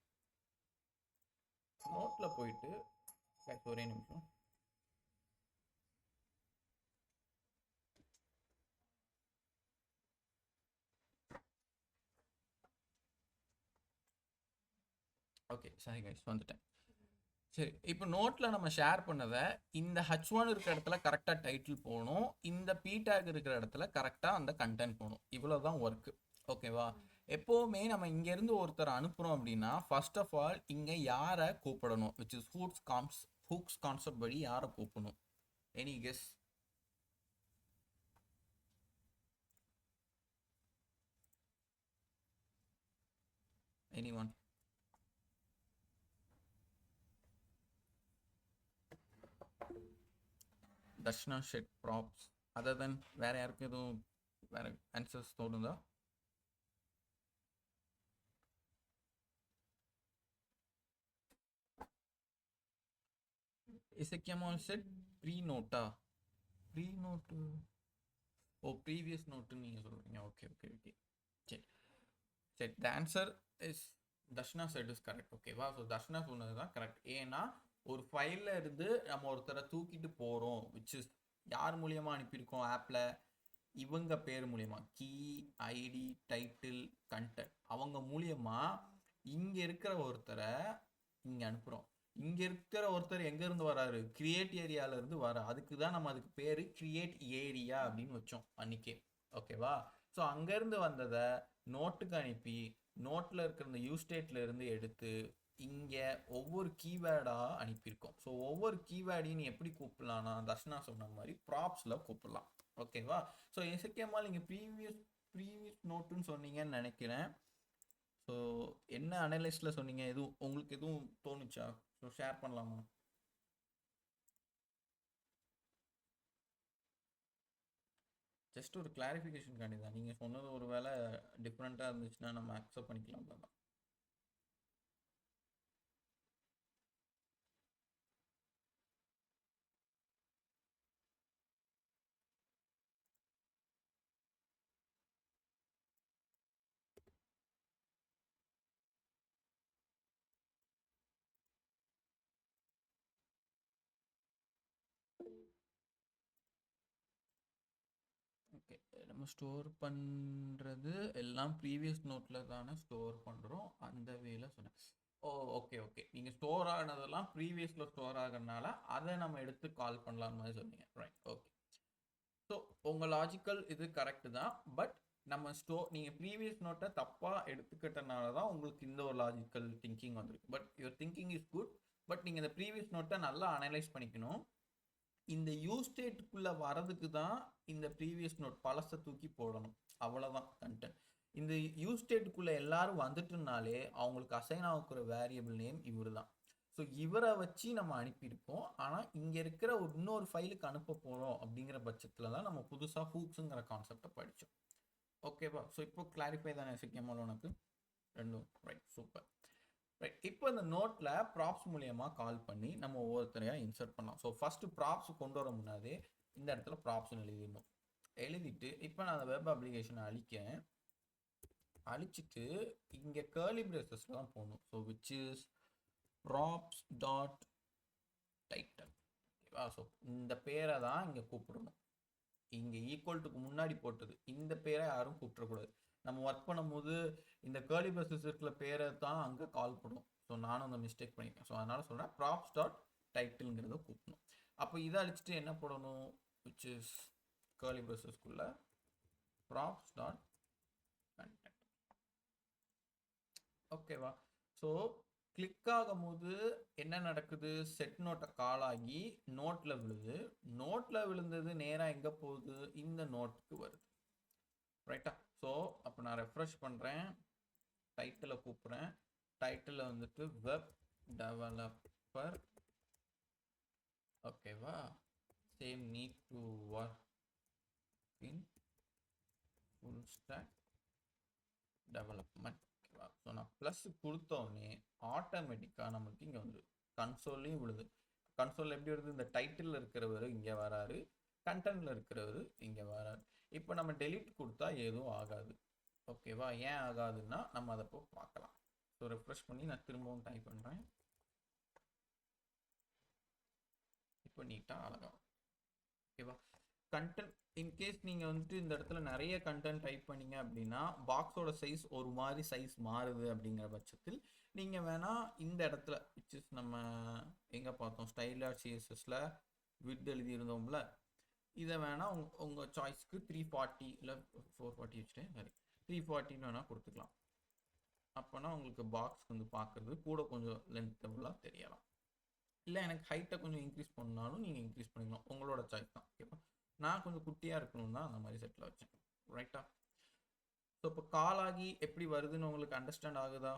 போயிட்டு ஒரே நிமிஷம். ஓகே, சரி கைஸ், வந்துட்டேன். சரி, இப்போ நோட்டில் நம்ம ஷேர் பண்ணதை இந்த H1 இருக்கிற இடத்துல கரெக்டாக டைட்டில் போகணும், இந்த பி டேக் இருக்கிற இடத்துல கரெக்டாக அந்த கண்டென்ட் போகணும். இவ்வளோ தான் ஒர்க்கு. ஓகேவா? எப்போவுமே நம்ம இங்கேருந்து ஒருத்தர் அனுப்புகிறோம் அப்படின்னா ஃபர்ஸ்ட் ஆஃப் ஆல் இங்கே யாரை கூப்பிடணும், விச் இஸ் ஹூக்ஸ் கான்செப்ட் படி யாரை கூப்பிடணும்? Any guess? Anyone? Darshana said props other than வேற யாருக்கும் எதுவும் வேற ஆன்சர்ஸ் தோணுதா? இசக்கியமால் செட் ப்ரீ நோட்டா? ப்ரீ நோட்டு, ஓ ப்ரீவியஸ் நோட்டுன்னு நீங்கள் சொல்கிறீங்க. ஓகே ஓகே ஓகே, சரி சரி. The answer is Darshana set is correct. ஓகேவா? ஸோ தர்ஷனா சொன்னது தான் கரெக்ட். ஏன்னா ஒரு ஃபைலில் இருந்து நம்ம ஒருத்தரை தூக்கிட்டு போகிறோம், விச் இஸ் யார் மூலியமாக அனுப்பியிருக்கோம்? ஆப்பில் இவங்க பேர் மூலியமா, கீ, ஐடி, டைட்டில், கண்டென்ட், அவங்க மூலியமா இங்கே இருக்கிற ஒருத்தரை இங்கே அனுப்புகிறோம். இங்கே இருக்கிற ஒருத்தர் எங்கேருந்து வராரு? கிரியேட் ஏரியாவிலேருந்து வர. அதுக்கு தான் நம்ம அதுக்கு பேர் கிரியேட் ஏரியா அப்படின்னு வச்சோம் அன்றைக்கே. ஓகேவா? ஸோ அங்கேருந்து வந்ததை நோட்டுக்கு அனுப்பி நோட்டில் இருக்கிற இந்த யூஸ்டேட்டில் இருந்து எடுத்து இங்கே ஒவ்வொரு கீவேர்டாக அனுப்பியிருக்கோம். ஸோ ஒவ்வொரு கீவேர்டையும் நீ எப்படி கூப்பிடலாம்னா தர்ஷனா சொன்ன மாதிரி ப்ராப்ஸில் கூப்பிடலாம். ஓகேவா? ஸோ எசக்கியம்மா நீங்கள் ப்ரீவியஸ் நோட்டுன்னு சொன்னீங்கன்னு நினைக்கிறேன். ஸோ என்ன அனலைஸில் சொன்னீங்க? எதுவும் உங்களுக்கு எதுவும் தோணுச்சா? ஸோ ஷேர் பண்ணலாமா? ஜஸ்ட் ஒரு கிளாரிஃபிகேஷன் தான். நீங்கள் சொன்னது ஒரு வேளை டிஃப்ரெண்ட்டாக இருந்துச்சுன்னா நம்ம அக்செப்ட் பண்ணிக்கலாம் தான். ஓகே, நம்ம ஸ்டோர் பண்ணுறது எல்லாம் ப்ரீவியஸ் நோட்டில் தானே ஸ்டோர் பண்ணுறோம், அந்த வேல சொன்னேன். ஓ ஓகே ஓகே. நீங்கள் ஸ்டோர் ஆனதெல்லாம் ப்ரீவியஸில் ஸ்டோர் ஆகிறதுனால அதை நம்ம எடுத்து கால் பண்ணலாம் மாதிரி சொன்னீங்க. Right, okay. ஸோ உங்கள் லாஜிக்கல் இது கரெக்டு தான். பட் நம்ம நீங்கள் ப்ரீவியஸ் நோட்டை தப்பாக எடுத்துக்கிட்டனால தான் உங்களுக்கு இந்த ஒரு லாஜிக்கல் திங்கிங் வந்திருக்கு. But your thinking is good. But நீங்கள் இந்த ப்ரீவியஸ் நோட்டை நல்லா அனலைஸ் பண்ணிக்கணும். இந்த யூஸ் ஸ்டேட்டுக்குள்ளே வரதுக்கு தான் இந்த ப்ரீவியஸ் நோட் பழசை தூக்கி போடணும். அவ்வளோதான் கண்டென்ட். இந்த யூஸ் ஸ்டேட்டுக்குள்ளே எல்லாரும் வந்துட்டுனாலே அவங்களுக்கு அசைன் ஆகிற வேரியபிள் நேம் இவர் தான். ஸோ இவரை வச்சு நம்ம அனுப்பியிருக்கோம். ஆனால் இங்கே இருக்கிற ஒரு இன்னொரு ஃபைலுக்கு அனுப்ப போகிறோம் அப்படிங்கிற பட்சத்தில் தான் நம்ம புதுசாக ஹூக்ஸுங்கிற கான்செப்டை படித்தோம். ஓகேவா? ஸோ இப்போ கிளாரிஃபை தானே சிக்கமல் உனக்கு ரெண்டும்? Right, super. ரைட், இப்போ இந்த நோட்டில் ப்ராப்ஸ் மூலியமாக கால் பண்ணி நம்ம ஒவ்வொருத்தரையாக இன்சர்ட் பண்ணலாம். ஸோ ஃபஸ்ட்டு ப்ராப்ஸ் கொண்டு வர முன்னாடி இந்த இடத்துல ப்ராப்ஸ்ன்னு எழுதிடணும். எழுதிட்டு இப்போ நான் அந்த வெப் அப்ளிகேஷனை அழிக்கிறேன். அழிச்சிட்டு இங்கே கர்லி பிரேசஸில் தான் போகணும். So which is props dot title. ஓகேவா? ஸோ இந்த பேரை தான் இங்கே கூப்பிடணும். இங்கே ஈக்குவல்ட்டுக்கு முன்னாடி போட்டது இந்த பேரை யாரும் கூப்பிடக்கூடாது. நம்ம ஒர்க் பண்ணும்போது இந்த கேர்லி பிரேசஸ் இருக்கிற பேரை தான் அங்கே கால் பண்ணும். ஸோ நானும் அந்த மிஸ்டேக் பண்ணியிருக்கேன். ஸோ அதனால் சொல்கிறேன் props dot titleங்கிறத கூப்பிடணும். அப்போ இதை அழிச்சிட்டு என்ன போடணும்? which is கேர்லி பிரேசஸ்க்குள்ள props dot content. ஓகேவா? ஸோ கிளிக் ஆகும்போது என்ன நடக்குது? செட் நோட்டை கால் ஆகி நோட்டில் விழுது. நோட்டில் விழுந்தது நேராக எங்கே போகுது? இந்த நோட்டுக்கு வருது. ரைட்டா? ஸோ அப்போ நான் ரெஃப்ரெஷ் பண்ணுறேன், டைட்டிலை கூப்பிட்றேன். டைட்டில் வந்துட்டு வெப் டெவலப்பர். ஓகேவா? Same need to work in full stock development. So நான் ப்ளஸ் கொடுத்தோடனே ஆட்டோமேட்டிக்காக நமக்கு இங்கே வந்து கன்சோல்லையும் விழுது. கன்சோல் எப்படி வருது? இந்த டைட்டிலில் இருக்கிறவர் இங்கே வராரு, கண்டென்ட்டில் இருக்கிறவர் இங்கே வராரு. இப்போ நம்ம டெலிட் கொடுத்தா எதுவும் ஆகாது. ஓகேவா? ஏன் ஆகாதுன்னா நம்ம அதை போய் பார்க்கலாம். ஸோ ரெஃப்ரெஷ் பண்ணி நான் திரும்பவும் டைப் பண்ணுறேன். இப்போ நீட்டாக அழகாகும். ஓகேவா? கண்டென்ட் இன்கேஸ் நீங்கள் வந்துட்டு இந்த இடத்துல நிறைய கண்டென்ட் டைப் பண்ணீங்க அப்படின்னா பாக்ஸோட சைஸ் ஒரு மாதிரி சைஸ் மாறுது. அப்படிங்கிற பட்சத்தில் நீங்கள் வேணால் இந்த இடத்துல விச் இஸ் நம்ம எங்கே பார்த்தோம்? ஸ்டைலாக சிஎஸ்எஸில் வித் எழுதியிருந்தோம்ல, இதை வேணால் உங்கள் சாய்ஸ்க்கு 340 இல்லை 440 வச்சுட்டேன், சரி 340 வேணால் கொடுத்துக்கலாம். அப்போனா உங்களுக்கு பாக்ஸ் வந்து பார்க்குறது கூட கொஞ்சம் லென்த்தபுளாக தெரியலாம். இல்லை எனக்கு ஹைட்டை கொஞ்சம் இன்க்ரீஸ் பண்ணாலும் நீங்கள் இன்க்ரீஸ் பண்ணிக்கலாம், உங்களோட சாய்ஸ் தான். ஓகேவா? நான் கொஞ்சம் குட்டியாக இருக்கணும் தான் அந்த மாதிரி செட்டில் வச்சேன். ரைட்டா? ஸோ இப்போ கால் ஆகி எப்படி வருதுன்னு உங்களுக்கு அண்டர்ஸ்டாண்ட் ஆகுதா?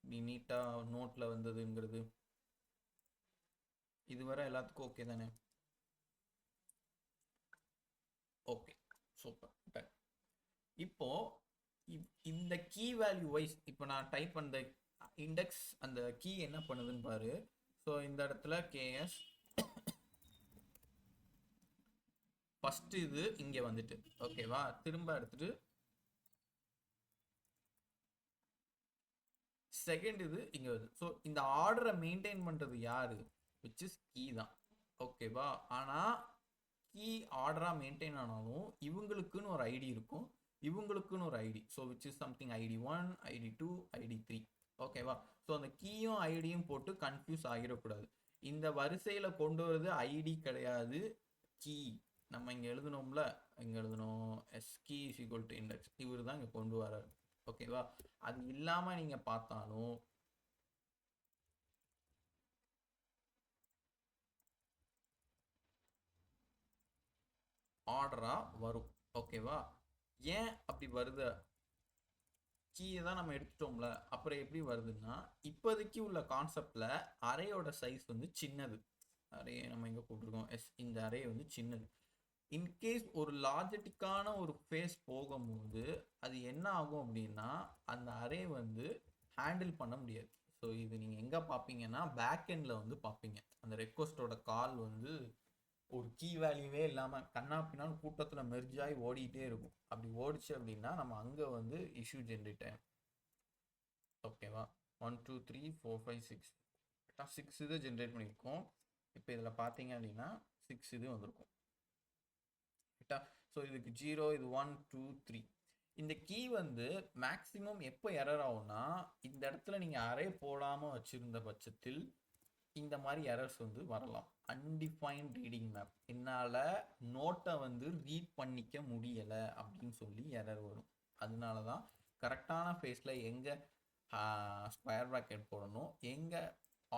நீ நீட்டாக நோட்டில் வந்ததுங்கிறது இதுவரை எல்லாத்துக்கும் ஓகே தானே? Okay, super. டன். இப்போ இந்த கீ வேல்யூ வைஸ் இப்போ நான் டைப் அந்த இண்டெக்ஸ் அந்த கீ என்ன பண்ணுதுன்னு பாரு. ஸோ இந்த இடத்துல கேஎஸ் ஃபர்ஸ்ட் இது இங்கே வந்துட்டு, ஓகேவா? திரும்ப எடுத்துட்டு செகண்ட் இது இங்கே வருது. ஸோ இந்த ஆர்டரை மெயின்டைன் பண்ணுறது யாரு? விச் இஸ் கீ தான். ஓகேவா? ஆனால் கீ ஆர்டராக மெயின்டைன் ஆனாலும் இவங்களுக்குன்னு ஒரு ஐடி இருக்கும், இவங்களுக்குன்னு ஒரு ID. So which is something ID 1, ID 2, ID 3. ஓகேவா? ஸோ அந்த கீயும் ஐடியும் போட்டு கன்ஃபியூஸ் ஆகிடக்கூடாது. இந்த வரிசையில் கொண்டு வரது ஐடி கிடையாது, கீ. நம்ம இங்கே எழுதணும்ல, இங்கே எழுதணும் as key is equal to index. இவர் தான் இங்கே கொண்டு வராரு. ஓகேவா? அது இல்லாமல் நீங்கள் பார்த்தாலும் ஆர்டராக வரும். ஓகேவா? ஏன் அப்படி வருது? கீயை தான் நம்ம எடுத்துட்டோம்ல, அப்புறம் எப்படி வருதுன்னா இப்போதைக்கு உள்ள கான்செப்டில் அரேயோட சைஸ் வந்து சின்னது. அரே நம்ம இங்கே போட்டிருக்கோம் எஸ், இந்த அரே வந்து சின்னது. இன்கேஸ் ஒரு லாஜிட்டிக்கான ஒரு ஃபேஸ் போகும்போது அது என்ன ஆகும் அப்படின்னா அந்த அரே வந்து ஹேண்டில் பண்ண முடியாது. ஸோ இது நீங்கள் எங்கே பார்ப்பீங்கன்னா பேக் எண்டில் வந்து பார்ப்பீங்க. அந்த ரெக்வஸ்டோட கால் வந்து ஒரு கீ வேல்யூவே இல்லாமல் கண்ணா பின்னாலும் கூட்டத்தில் மெர்ஜ் ஆகி ஓடிட்டே இருக்கும். அப்படி ஓடிச்சு அப்படின்னா நம்ம அங்கே வந்து இஷ்யூ ஜென்ரேட் ஆகும். ஓகேவா? 1 2 3 4 5 6 6 இது ஜென்ரேட் பண்ணியிருக்கோம். இப்போ இதில் பார்த்தீங்க அப்படின்னா 6 இது வந்திருக்கும். ரைட்டா? ஸோ இதுக்கு 0, இது 1 2 3. இந்த கீ வந்து மேக்ஸிமம் எப்போ எரர் ஆகும்னா இந்த இந்த இடத்துல நீங்கள் அரே போடாமல் வச்சுருந்த பட்சத்தில் இந்த மாதிரி எரர்ஸ் வந்து வரலாம். அன்டிஃபைன்ட் ரீடிங் மேப், என்னால் நோட்டை வந்து ரீட் பண்ணிக்க முடியலை அப்படின்னு சொல்லி எரர் வரும். அதனால தான் கரெக்டான ஃபேஸில் எங்கே ஸ்கொயர் ப்ராக்கெட் போடணும், எங்கே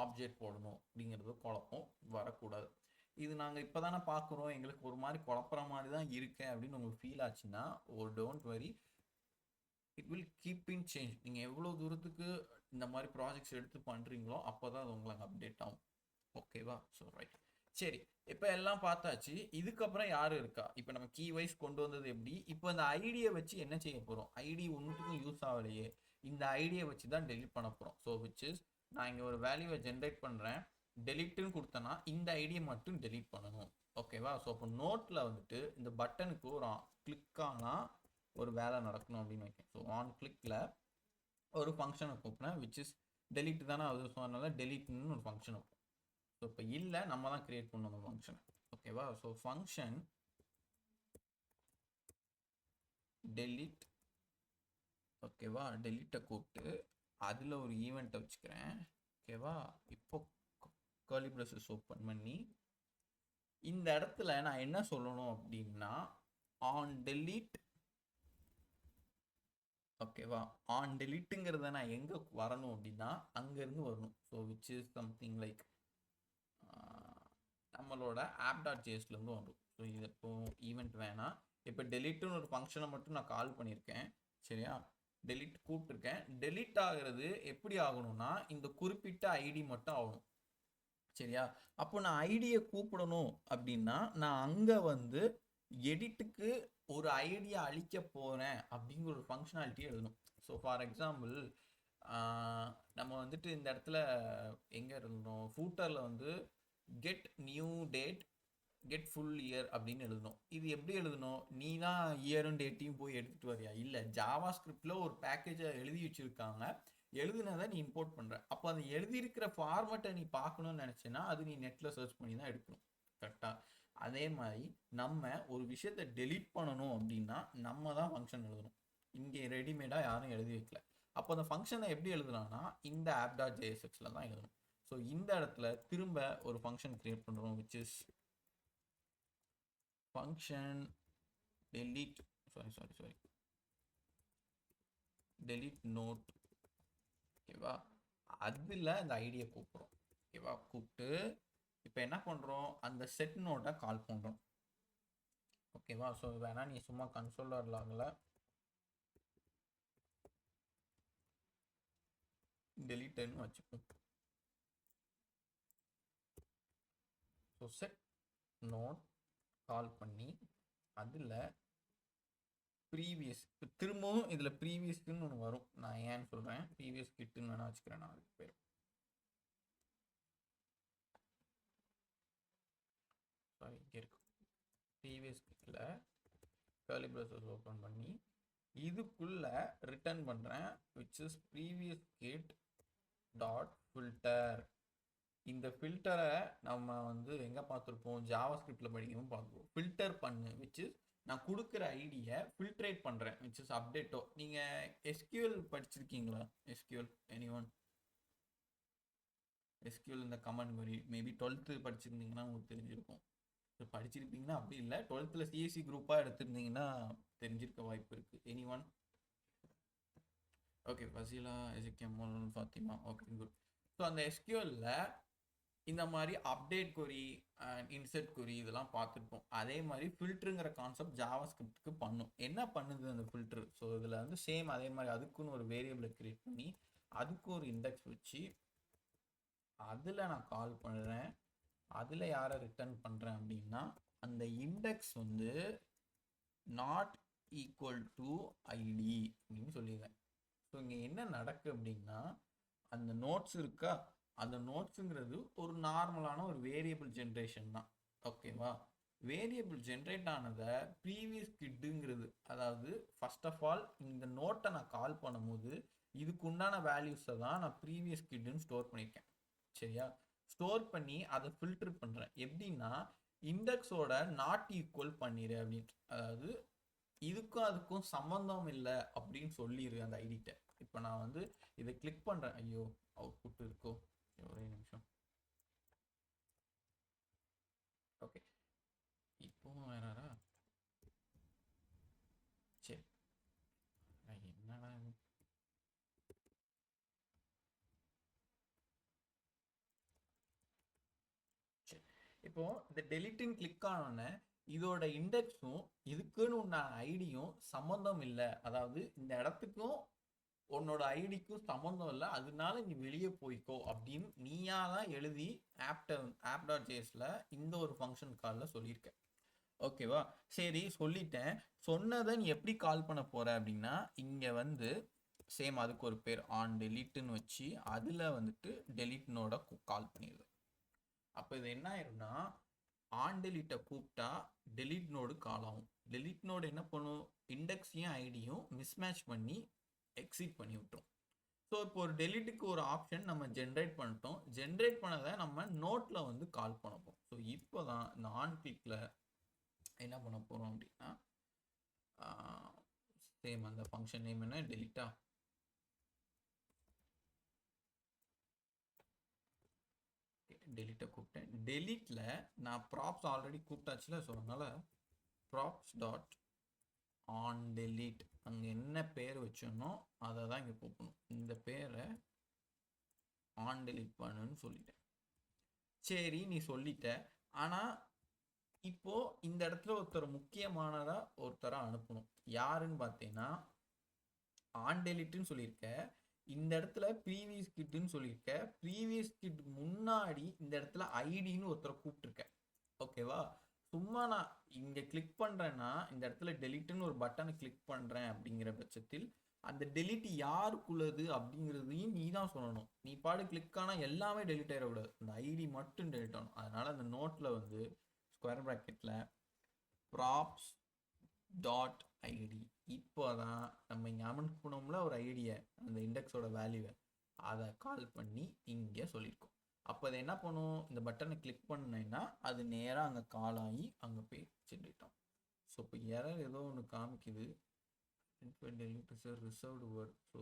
ஆப்ஜெக்ட் போடணும் அப்படிங்கிறது குழப்பம் வரக்கூடாது. இது நாங்கள் இப்போ தானே பார்க்குறோம், எங்களுக்கு ஒரு மாதிரி குழப்புற மாதிரி தான் இருக்கேன் அப்படின்னு உங்களுக்கு ஃபீல் ஆச்சுன்னா don't worry, it will keep in change. நீங்கள் எவ்வளோ தூரத்துக்கு இந்த மாதிரி ப்ராஜெக்ட்ஸ் எடுத்து பண்ணுறீங்களோ அப்போ தான் அது உங்களுக்கு அப்டேட் ஆகும். ஓகேவா? ஸோ ரைட், சரி, இப்போ எல்லாம் பார்த்தாச்சு. இதுக்கப்புறம் யார் இருக்கா? இப்போ நம்ம கீ வைஸ் கொண்டு வந்தது எப்படி? இப்போ இந்த ஐடியை வச்சு என்ன செய்ய போகிறோம்? ஐடி ஒன்றுத்துக்கும் யூஸ் ஆகலையே, இந்த ஐடியை வச்சு தான் டெலிட் பண்ண போகிறோம். ஸோ விச் இஸ், நான் இங்கே ஒரு வேல்யூவை ஜென்ரேட் பண்ணுறேன், டெலிட்டுன்னு கொடுத்தேன்னா இந்த ஐடியை மட்டும் டெலிட் பண்ணணும். ஓகேவா? ஸோ அப்போ நோட்டில் வந்துட்டு இந்த பட்டனுக்கு ஒரு கிளிக் ஆனால் ஒரு வேலை நடக்கணும் அப்படின்னு வைக்கேன். ஸோ ஆன் கிளிக்கில் ஒரு ஃபங்க்ஷனை கூப்பினேன், விச் இஸ் டெலிட் தானே அது, ஸோ அதனால டெலிட்னு ஒரு ஃபங்க்ஷன் வைப்போம். ஸோ இப்போ இல்லை, நம்ம தான் கிரியேட் பண்ணணும் அந்த ஃபங்க்ஷன். ஓகேவா? So function delete. ஓகேவா? டெலிட்டை கூப்பிட்டு அதில் ஒரு ஈவெண்ட்டை வச்சுக்கிறேன். ஓகேவா? இப்போ கர்லி ப்ராசஸ் ஓப்பன் பண்ணி இந்த இடத்துல நான் என்ன சொல்லணும் அப்படின்னா ஆன் டெலிட். ஓகேவா? ஆன் டெலிட்டுங்கிறத நான் எங்கே வரணும் அப்படின்னா அங்கேருந்து வரணும். So which is something like நம்மளோட app.jsலேருந்து வரும். ஸோ இது இப்போ ஈவெண்ட் வேணாம். இப்போ டெலிட்டுன்னு ஒரு ஃபங்க்ஷனை மட்டும் நான் கால் பண்ணியிருக்கேன். சரியா? டெலிட் கூப்பிட்டுருக்கேன். டெலிட் ஆகிறது எப்படி ஆகணும்னா இந்த குறிப்பிட்ட ஐடி மட்டும் ஆகணும். சரியா? அப்போ நான் ஐடியை கூப்பிடணும் அப்படின்னா நான் அங்கே வந்து எடிட்டுக்கு ஒரு ஐடியா அழிக்க போகிறேன் அப்படிங்கிற ஒரு ஃபங்க்ஷனாலிட்டி எழுதணும். ஸோ ஃபார் எக்ஸாம்பிள் நம்ம வந்துட்டு இந்த இடத்துல எங்கே இருந்தோம், ஃபூட்டரில் வந்து get new date get full year அப்படின்னு எழுதணும். இது எப்படி எழுதணும்? நீ தான் இயரும் டேட்டையும் போய் எடுத்துகிட்டு வரியா? இல்லை, ஜாவா ஸ்கிரிப்டில் ஒரு பேக்கேஜை எழுதி வச்சுருக்காங்க, எழுதுனதை நீ இம்போர்ட் பண்ணுற. அப்போ அந்த எழுதியிருக்கிற ஃபார்மேட்டை நீ பார்க்கணும்னு நினச்சேன்னா அது நீ நெட்டில் சர்ச் பண்ணி தான் எடுக்கணும். கரெக்டாக? அதே மாதிரி நம்ம ஒரு விஷயத்தை டெலீட் பண்ணணும் அப்படின்னா நம்ம தான் ஃபங்க்ஷன் எழுதணும். இங்கே ரெடிமேடாக யாரும் எழுதி வைக்கல. அப்போ அந்த ஃபங்க்ஷனை எப்படி எழுதலாம்னா இந்த app.jsxல தான் எழுதணும். ஸோ இந்த இடத்துல திரும்ப ஒரு ஃபங்க்ஷன் கிரியேட் பண்ணுறோம், which is function delete delete note. ஓகேவா? அதில் இந்த ஐடியை கூப்பிட்றோம். ஓகேவா? கூப்பிட்டு இப்போ என்ன பண்ணுறோம், அந்த செட் நோட்டை கால் பண்ணுறோம். ஓகேவா? ஸோ வேணா நீ சும்மா கன்சோலர் லாகில் டெலிட்னு வச்சுப்போம். ஸோ செட் நோட் கால் பண்ணி அதில் ப்ரீவியஸ், திரும்பவும் இதில் ப்ரீவியஸ்க்குன்னு ஒன்று வரும். நான் ஏன்னு சொல்கிறேன், ப்ரீவியஸ் கிட்டுன்னு வேணா வச்சுக்கிறேன். நான் அதுக்கு பேர் சாரி இங்கே இருக்கு. ப்ரீவியஸ் கிட்டில் கர்லி ப்ராசஸ் ஓப்பன் பண்ணி இதுக்குள்ள ரிட்டர்ன் பண்ணுறேன், which is previous kit dot filter. இந்த ஃபில்டரை நம்ம வந்து எங்கே பார்த்துருப்போம், ஜாவா ஸ்கிரிப்டில் படிக்கவும் பார்த்துருப்போம். ஃபில்டர் பண்ணு, விச் இஸ் நான் கொடுக்குற ஐடியை ஃபில்ட்ரேட் பண்ணுறேன், விச் இஸ் அப்டேட்டோ. நீங்கள் எஸ்கியூஎல் படிச்சிருக்கீங்களா? SQL any one? எஸ்கியூஎல் இந்த கமாண்ட் வரி மேபி 12th படிச்சிருந்தீங்கன்னா உங்களுக்கு தெரிஞ்சிருக்கும். படிச்சிருப்பீங்கன்னா அப்படி இல்லை, 12th சிஎஸ்சி குரூப்பாக எடுத்திருந்தீங்கன்னா தெரிஞ்சிருக்க வாய்ப்பு இருக்குது. Anyone? Okay, Fasila, SKML, Fathima. Okay, good. So அந்த எஸ்கியூஎல்ல இந்த மாதிரி update query and insert query இதெல்லாம் பார்த்துருப்போம். அதே மாதிரி ஃபில்டருங்கிற கான்செப்ட் ஜாவா ஸ்கிரிப்டுக்கு பண்ணும். என்ன பண்ணுது அந்த ஃபில்டர்? ஸோ இதில் வந்து சேம் அதே மாதிரி அதுக்குன்னு ஒரு வேரியபிளை கிரியேட் பண்ணி அதுக்கு ஒரு இண்டெக்ஸ் வச்சு அதில் நான் கால் பண்ணுறேன். அதில் யாரை ரிட்டர்ன் பண்ணுறேன் அப்படின்னா அந்த இண்டெக்ஸ் வந்து நாட் ஈக்குவல் டு ஐடி அப்படின்னு சொல்லிடுறேன். ஸோ இங்கே என்ன நடக்கு அப்படின்னா அந்த நோட்ஸ் இருக்கா, அந்த நோட்ஸுங்கிறது ஒரு நார்மலான ஒரு வேரியபிள் ஜென்ரேஷன் தான். ஓகேவா? வேரியபிள் ஜென்ரேட் ஆனதை ப்ரீவியஸ் கிட்டுங்கிறது, அதாவது ஃபர்ஸ்ட் ஆஃப் ஆல் இந்த நோட்டை நான் கால் பண்ணும்போது இதுக்கு உண்டான வேல்யூஸை தான் நான் ப்ரீவியஸ் கிட்டுன்னு ஸ்டோர் பண்ணியிருக்கேன். சரியா? ஸ்டோர் பண்ணி அதை ஃபில்டர் பண்ணுறேன். எப்படின்னா இண்டெக்ஸோட நாட் ஈக்குவல் பண்ணிடு அப்படின்ட்டு, அதாவது இதுக்கும் அதுக்கும் சம்மந்தம் இல்லை அப்படின்னு சொல்லிடு அந்த ஐடிட்ட. இப்போ நான் வந்து இதை கிளிக் பண்ணுறேன். ஐயோ அவுட்புட் இருக்கோ, ஒரே நிமிஷம். ஓகே, இப்போவும் வேறாரா? சரி, என்னடா சரி. இப்போ இந்த டெலிட்னு கிளிக் ஆனோடனே இதோட இண்டெக்ஸும் இதுக்குன்னு உண்டான ஐடியும் சம்மந்தம் இல்லை. அதாவது இந்த இடத்துக்கும் உன்னோட ஐடிக்கும் சம்மந்தம் இல்லை, அதனால நீ வெளியே போய்க்கோ அப்படின்னு நீயா தான் எழுதி app.jsல இந்த ஒரு ஃபங்க்ஷன் காலில் சொல்லியிருக்க. ஓகேவா? சரி, சொல்லிட்டேன். சொன்னதை நீ எப்படி கால் பண்ண போற அப்படின்னா, இங்க வந்து சேம் அதுக்கு ஒரு பேர் ஆன் டெலிட்னு வச்சு அதுல வந்துட்டு டெலிட்னோட கால் பண்ணிடுது. அப்போ இது என்ன ஆயிரும்னா, ஆன் டெலிட்டை கூப்பிட்டா டெலிட் நோடு கால் ஆகும். டெலிட் நோடு என்ன பண்ணும், இண்டெக்ஸையும் ஐடியும் மிஸ்மேட்ச் பண்ணி எக்ஸிட் பண்ணி விட்டுரும். ஸோ இப்போ ஒரு டெலிட்டுக்கு ஒரு ஆப்ஷன் நம்ம ஜென்ரேட் பண்ணிட்டோம். ஜென்ரேட் பண்ணதை நம்ம நோட்டில் வந்து கால் பண்ண போகிறோம். ஸோ இப்போ தான் இந்த ஆன் கிளிக்கில் என்ன பண்ண போகிறோம் அப்படின்னா, சேம் அந்த ஃபங்க்ஷன் நேம் என்ன, டெலிட்டா. டெலிட்டை கூப்பிட்டேன். டெலிட்டில் நான் ப்ராப்ஸ் ஆல்ரெடி கூப்பிட்டாச்சுல, ஸோ அதனால் ப்ராப்ஸ் டாட் ஆன் டெலிட் அங்கே என்ன பேர் வச்சோன்னோ அதை தான் இங்கே கூப்பிடணும். இந்த பேரை ஆன் டெலிட் பண்ணுன்னு சொல்லிட்டேன். சரி, நீ சொல்லிட்ட. ஆனால் இப்போ இந்த இடத்துல ஒருத்தரை அனுப்பணும். யாருன்னு பார்த்தீங்கன்னா, ஆன் டெலிட்னு சொல்லியிருக்க, இந்த இடத்துல ப்ரீவியஸ் கிட்னு சொல்லியிருக்க. ப்ரீவியஸ் கிட் முன்னாடி இந்த இடத்துல ஐடின்னு ஒருத்தரை கூப்பிட்டுருக்க. ஓகேவா? சும்மா நான் இங்கே கிளிக் பண்ணுறேன்னா, இந்த இடத்துல டெலிட்னு ஒரு பட்டனை கிளிக் பண்ணுறேன் அப்படிங்கிற பட்சத்தில் அந்த டெலிட் யாருக்குள்ளது அப்படிங்கிறதையும் நீ தான் சொல்லணும். நீ பாடு கிளிக் ஆனால் எல்லாமே டெலிட் ஆகிடக்கூடாது, அந்த ஐடி மட்டும் டெலிட் ஆகணும். அதனால் அந்த நோட்டில் வந்து ஸ்கொயர் ப்ராக்கெட்டில் ப்ராப்ஸ் டாட் ஐடி, இப்போ தான் நம்ம இங்கே அனுப்பணும்ல ஒரு ஐடியை, அந்த இண்டெக்ஸோட வேல்யூவை அதை கால் பண்ணி இங்கே சொல்லியிருக்கோம். அப்போ அதை என்ன பண்ணும், இந்த பட்டனை கிளிக் பண்ணேன்னா அது நேராக அங்கே கால் ஆகி அங்கே போய் சென்றுட்டோம். ஸோ இப்போ எரர் ஏதோ ஒன்று காமிக்குது, delete is reserved word. So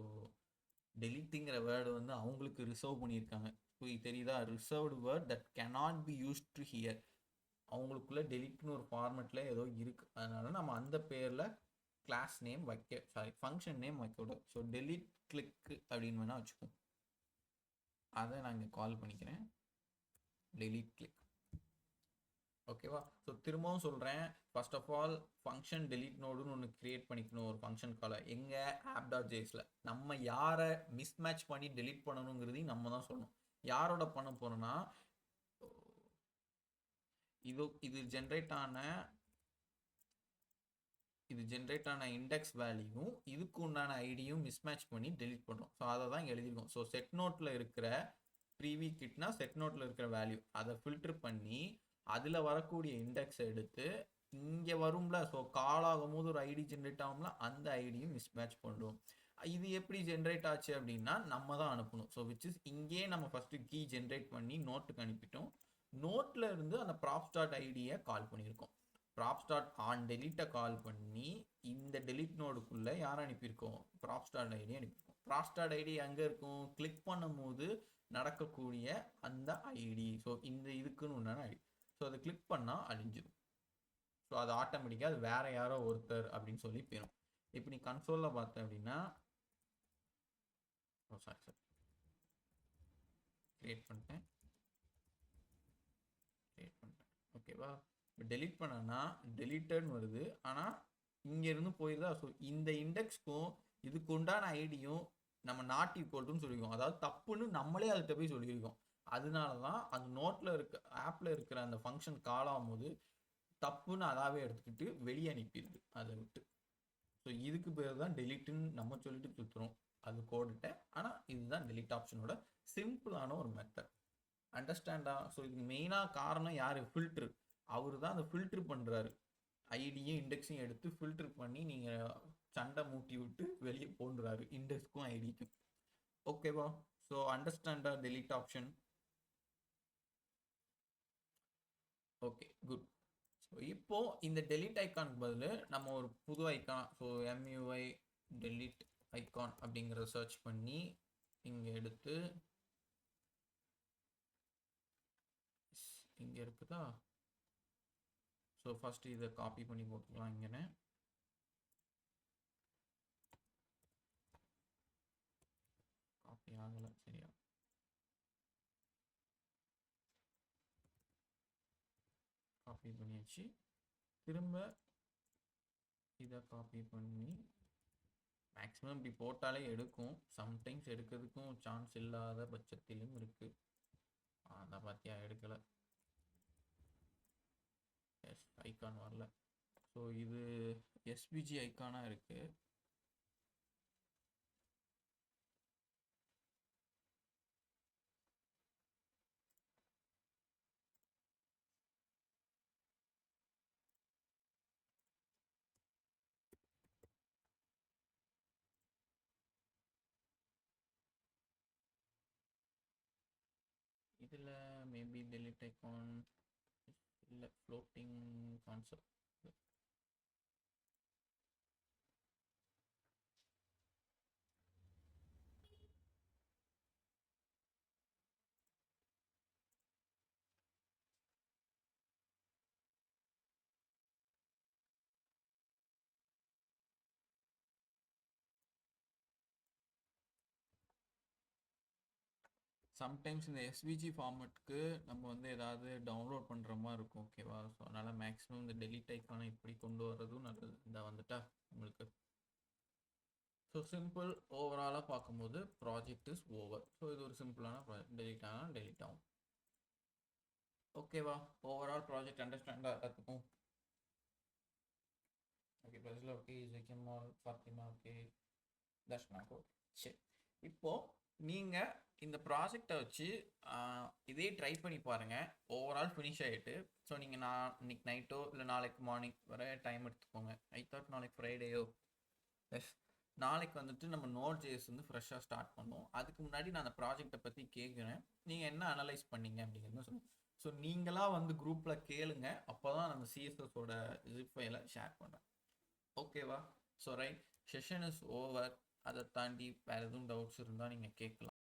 டெலிட்டுங்கிற வேர்டு வந்து அவங்களுக்கு ரிசர்வ் பண்ணியிருக்காங்க. ஸோ இது தெரியுதா, reserved word that cannot be used to here. அவங்களுக்குள்ள டெலிட்னு ஒரு ஃபார்மெட்டில் ஏதோ இருக்குது, அதனால நம்ம அந்த பேரில் கிளாஸ் நேம் ஃபங்க்ஷன் நேம் வைக்கக்கூடாது. ஸோ டெலிட் கிளிக் அப்படின்னு வேணால் வச்சுக்கோம். அதை நான் இங்கே கால் பண்ணிக்கிறேன், டெலிட் கிளிக். ஓகேவா? ஸோ திரும்பவும் சொல்கிறேன், first of all function delete நோடுன்னு ஒன்று கிரியேட் பண்ணிக்கணும், ஒரு ஃபங்க்ஷன் காலை. எங்கள் app.jsல நம்ம யாரை மிஸ்மேட்ச் பண்ணி டெலிட் பண்ணணுங்கிறதையும் நம்ம தான் சொல்லணும். யாரோட பண்ண போகிறோன்னா, இது ஜென்ரேட் ஆன இண்டெக்ஸ் வேல்யூவும் இதுக்கு உண்டான ஐடியும் மிஸ்மேட்ச் பண்ணி டெலிட் பண்ணுறோம். ஸோ அதை தான் எழுதியிருக்கோம். ஸோ செட் நோட்டில் இருக்கிற ப்ரீவி கிட்னா செட் நோட்டில் இருக்கிற வேல்யூ அதை ஃபில்டர் பண்ணி அதில் வரக்கூடிய இண்டெக்ஸை எடுத்து இங்கே வரும்ல, ஸோ கால் ஆகும்போது ஒரு ஐடி ஜென்ரேட் ஆகும்ல, அந்த ஐடியும் மிஸ்மேட்ச் பண்ணுறோம். இது எப்படி ஜென்ரேட் ஆச்சு அப்படின்னா நம்ம தான் அனுப்பணும். ஸோ விச் இஸ் இங்கே நம்ம ஃபஸ்ட்டு கீ ஜென்ரேட் பண்ணி நோட்டுக்கு அனுப்பிட்டோம். நோட்டில் இருந்து அந்த ப்ராப்ஸ் டாட் ஐடியை கால் பண்ணியிருக்கோம். ப்ராப்ஸ் டாட் ஆன் டெலிட்டை கால் பண்ணி இந்த டெலிட் நோடுக்குள்ளே யாரை அனுப்பியிருக்கோம், ப்ராப்ஸ் டாட் ஐடி அனுப்பியிருக்கோம். ப்ராப்ஸ் டாட் ஐடி எங்கே இருக்கும், கிளிக் பண்ணும்போது நடக்கக்கூடிய அந்த ஐடி. ஸோ இந்த இதுக்குன்னு உண்டான ஐடி. ஸோ அதை கிளிக் பண்ணால் அழிஞ்சிடும். ஸோ அது ஆட்டோமேட்டிக்காக அது வேற யாரோ ஒருத்தர் அப்படின்னு சொல்லி போயிடும். இப்போ நீ கன்சோலில் பார்த்த அப்படின்னா, கிரியேட் பண்ணிட்டேன். ஓகேவா? இப்போ டெலிட் பண்ணனா டெலிட்டட்னு வருது, ஆனால் இங்கேருந்து போயிருதா. ஸோ இந்த இண்டெக்ஸ்க்கும் இதுக்கு உண்டான ஐடியும் நம்ம நாட் ஈக்குவல்ட்டுன்னு சொல்லியிருக்கோம். அதாவது தப்புன்னு நம்மளே அதுகிட்ட போய் சொல்லியிருக்கோம். அதனால தான் அந்த நோட்டில் ஆப்பில் இருக்கிற அந்த ஃபங்க்ஷன் கால் ஆகும்போது தப்புன்னு அதாவே எடுத்துக்கிட்டு வெளியே அனுப்பிடுது அதை விட்டு. ஸோ இதுக்கு பேர் தான் டெலிட்டுன்னு நம்ம சொல்லிட்டு சுற்றுறோம் அது கோடிட்ட. ஆனால் இதுதான் டெலிட் ஆப்ஷனோட சிம்பிளான ஒரு மெத்தட். அண்டர்ஸ்டாண்டா? ஸோ இதுக்கு மெயினாக காரணம் யார், ஃபில்ட்ரு. அவர் தான் அந்த ஃபில்ட்ரு பண்ணுறாரு. ஐடியும் இண்டெக்ஸையும் எடுத்து ஃபில்ட்ரு பண்ணி நீங்கள் சண்டை மூட்டி விட்டு வெளியே போன்றாரு இண்டெக்ஸ்க்கும் ஐடிக்கும். ஓகேவா? ஸோ அண்டர்ஸ்டாண்டா delete option? Okay, good. So இப்போது இந்த டெலிட் ஐக்கானுக்கு பதில் நம்ம ஒரு புது icon, so MUI delete icon அப்படிங்கிறத சர்ச் பண்ணி இங்கே எடுத்து இங்கே இருக்குதா? ஸோ ஃபஸ்ட்டு இதை காப்பி பண்ணி போட்டுக்கலாம். இங்கே காப்பி ஆகலை சரியா? காப்பி பண்ணியாச்சு. திரும்ப இதை காப்பி பண்ணி மேக்ஸிமம் இப்படி போட்டாலே எடுக்கும். சம்டைம்ஸ் எடுக்கிறதுக்கும் சான்ஸ் இல்லாத பட்சத்திலும் இருக்குது. அதை பார்த்தியா எடுக்கலை. எஸ் ஐகான் வரல. ஸோ இது எஸ்விஜி ஐக்கானாக இருக்குது. இதில் மேபி டெலிட் ஐகான் இல்லை, ஃப்ளோட்டிங் கான்செப்ட். சம்டைம்ஸ் இந்த எஸ்விஜி ஃபார்மெட்டுக்கு நம்ம வந்து ஏதாவது டவுன்லோட் பண்ணுற மாதிரி இருக்கும். ஓகேவா? ஸோ அதனால் மேக்ஸிமம் இந்த டெலிட் ஐக்கானை இப்படி கொண்டு வர்றதும் நல்லது. இந்த வந்துட்டா உங்களுக்கு. ஸோ சிம்பிள் ஓவராலாக பார்க்கும்போது ப்ராஜெக்ட் இஸ் ஓவர். ஸோ இது ஒரு சிம்பிளான ப்ராஜெக்ட். டெலிட் ஆனால் டெலிட் ஆகும். ஓகேவா? ஓவரால் ப்ராஜெக்ட் அண்டர்ஸ்டாண்டாக எல்லாத்துக்கும் ஓகே. பஸ்ஸில் ஓகே, ஜெக்கிமால் ஃபாத்திமா ஓகே, தர்ஷனா ஓகே. சரி, இப்போது நீங்கள் இந்த ப்ராஜெக்டை வச்சு இதே ட்ரை பண்ணி பாருங்கள். ஓவரால் ஃபினிஷ் ஆகிட்டு ஸோ நீங்கள் இன்னைக்கு நைட்டோ இல்லை நாளைக்கு மார்னிங் வர டைம் எடுத்துக்கோங்க. ஐ தாட் நாளைக்கு ஃப்ரைடேயோ. எஸ், நாளைக்கு வந்துட்டு நம்ம Node.js வந்து ஃப்ரெஷ்ஷாக ஸ்டார்ட் பண்ணுவோம். அதுக்கு முன்னாடி நான் அந்த ப்ராஜெக்டை பற்றி கேட்குறேன். நீங்கள் என்ன அனலைஸ் பண்ணீங்க அப்படிங்கிறது சொல்லுங்கள். ஸோ நீங்களாக வந்து குரூப்பில் கேளுங்க. அப்போ தான் நம்ம சிஎஸ்எஸோட ஜிப் ஃபைலை ஷேர் பண்ணுறேன். ஓகேவா? So right, session is over. அதை தாண்டி வேறு எதுவும் டவுட்ஸ் இருந்தால் நீங்கள் கேட்கலாம்.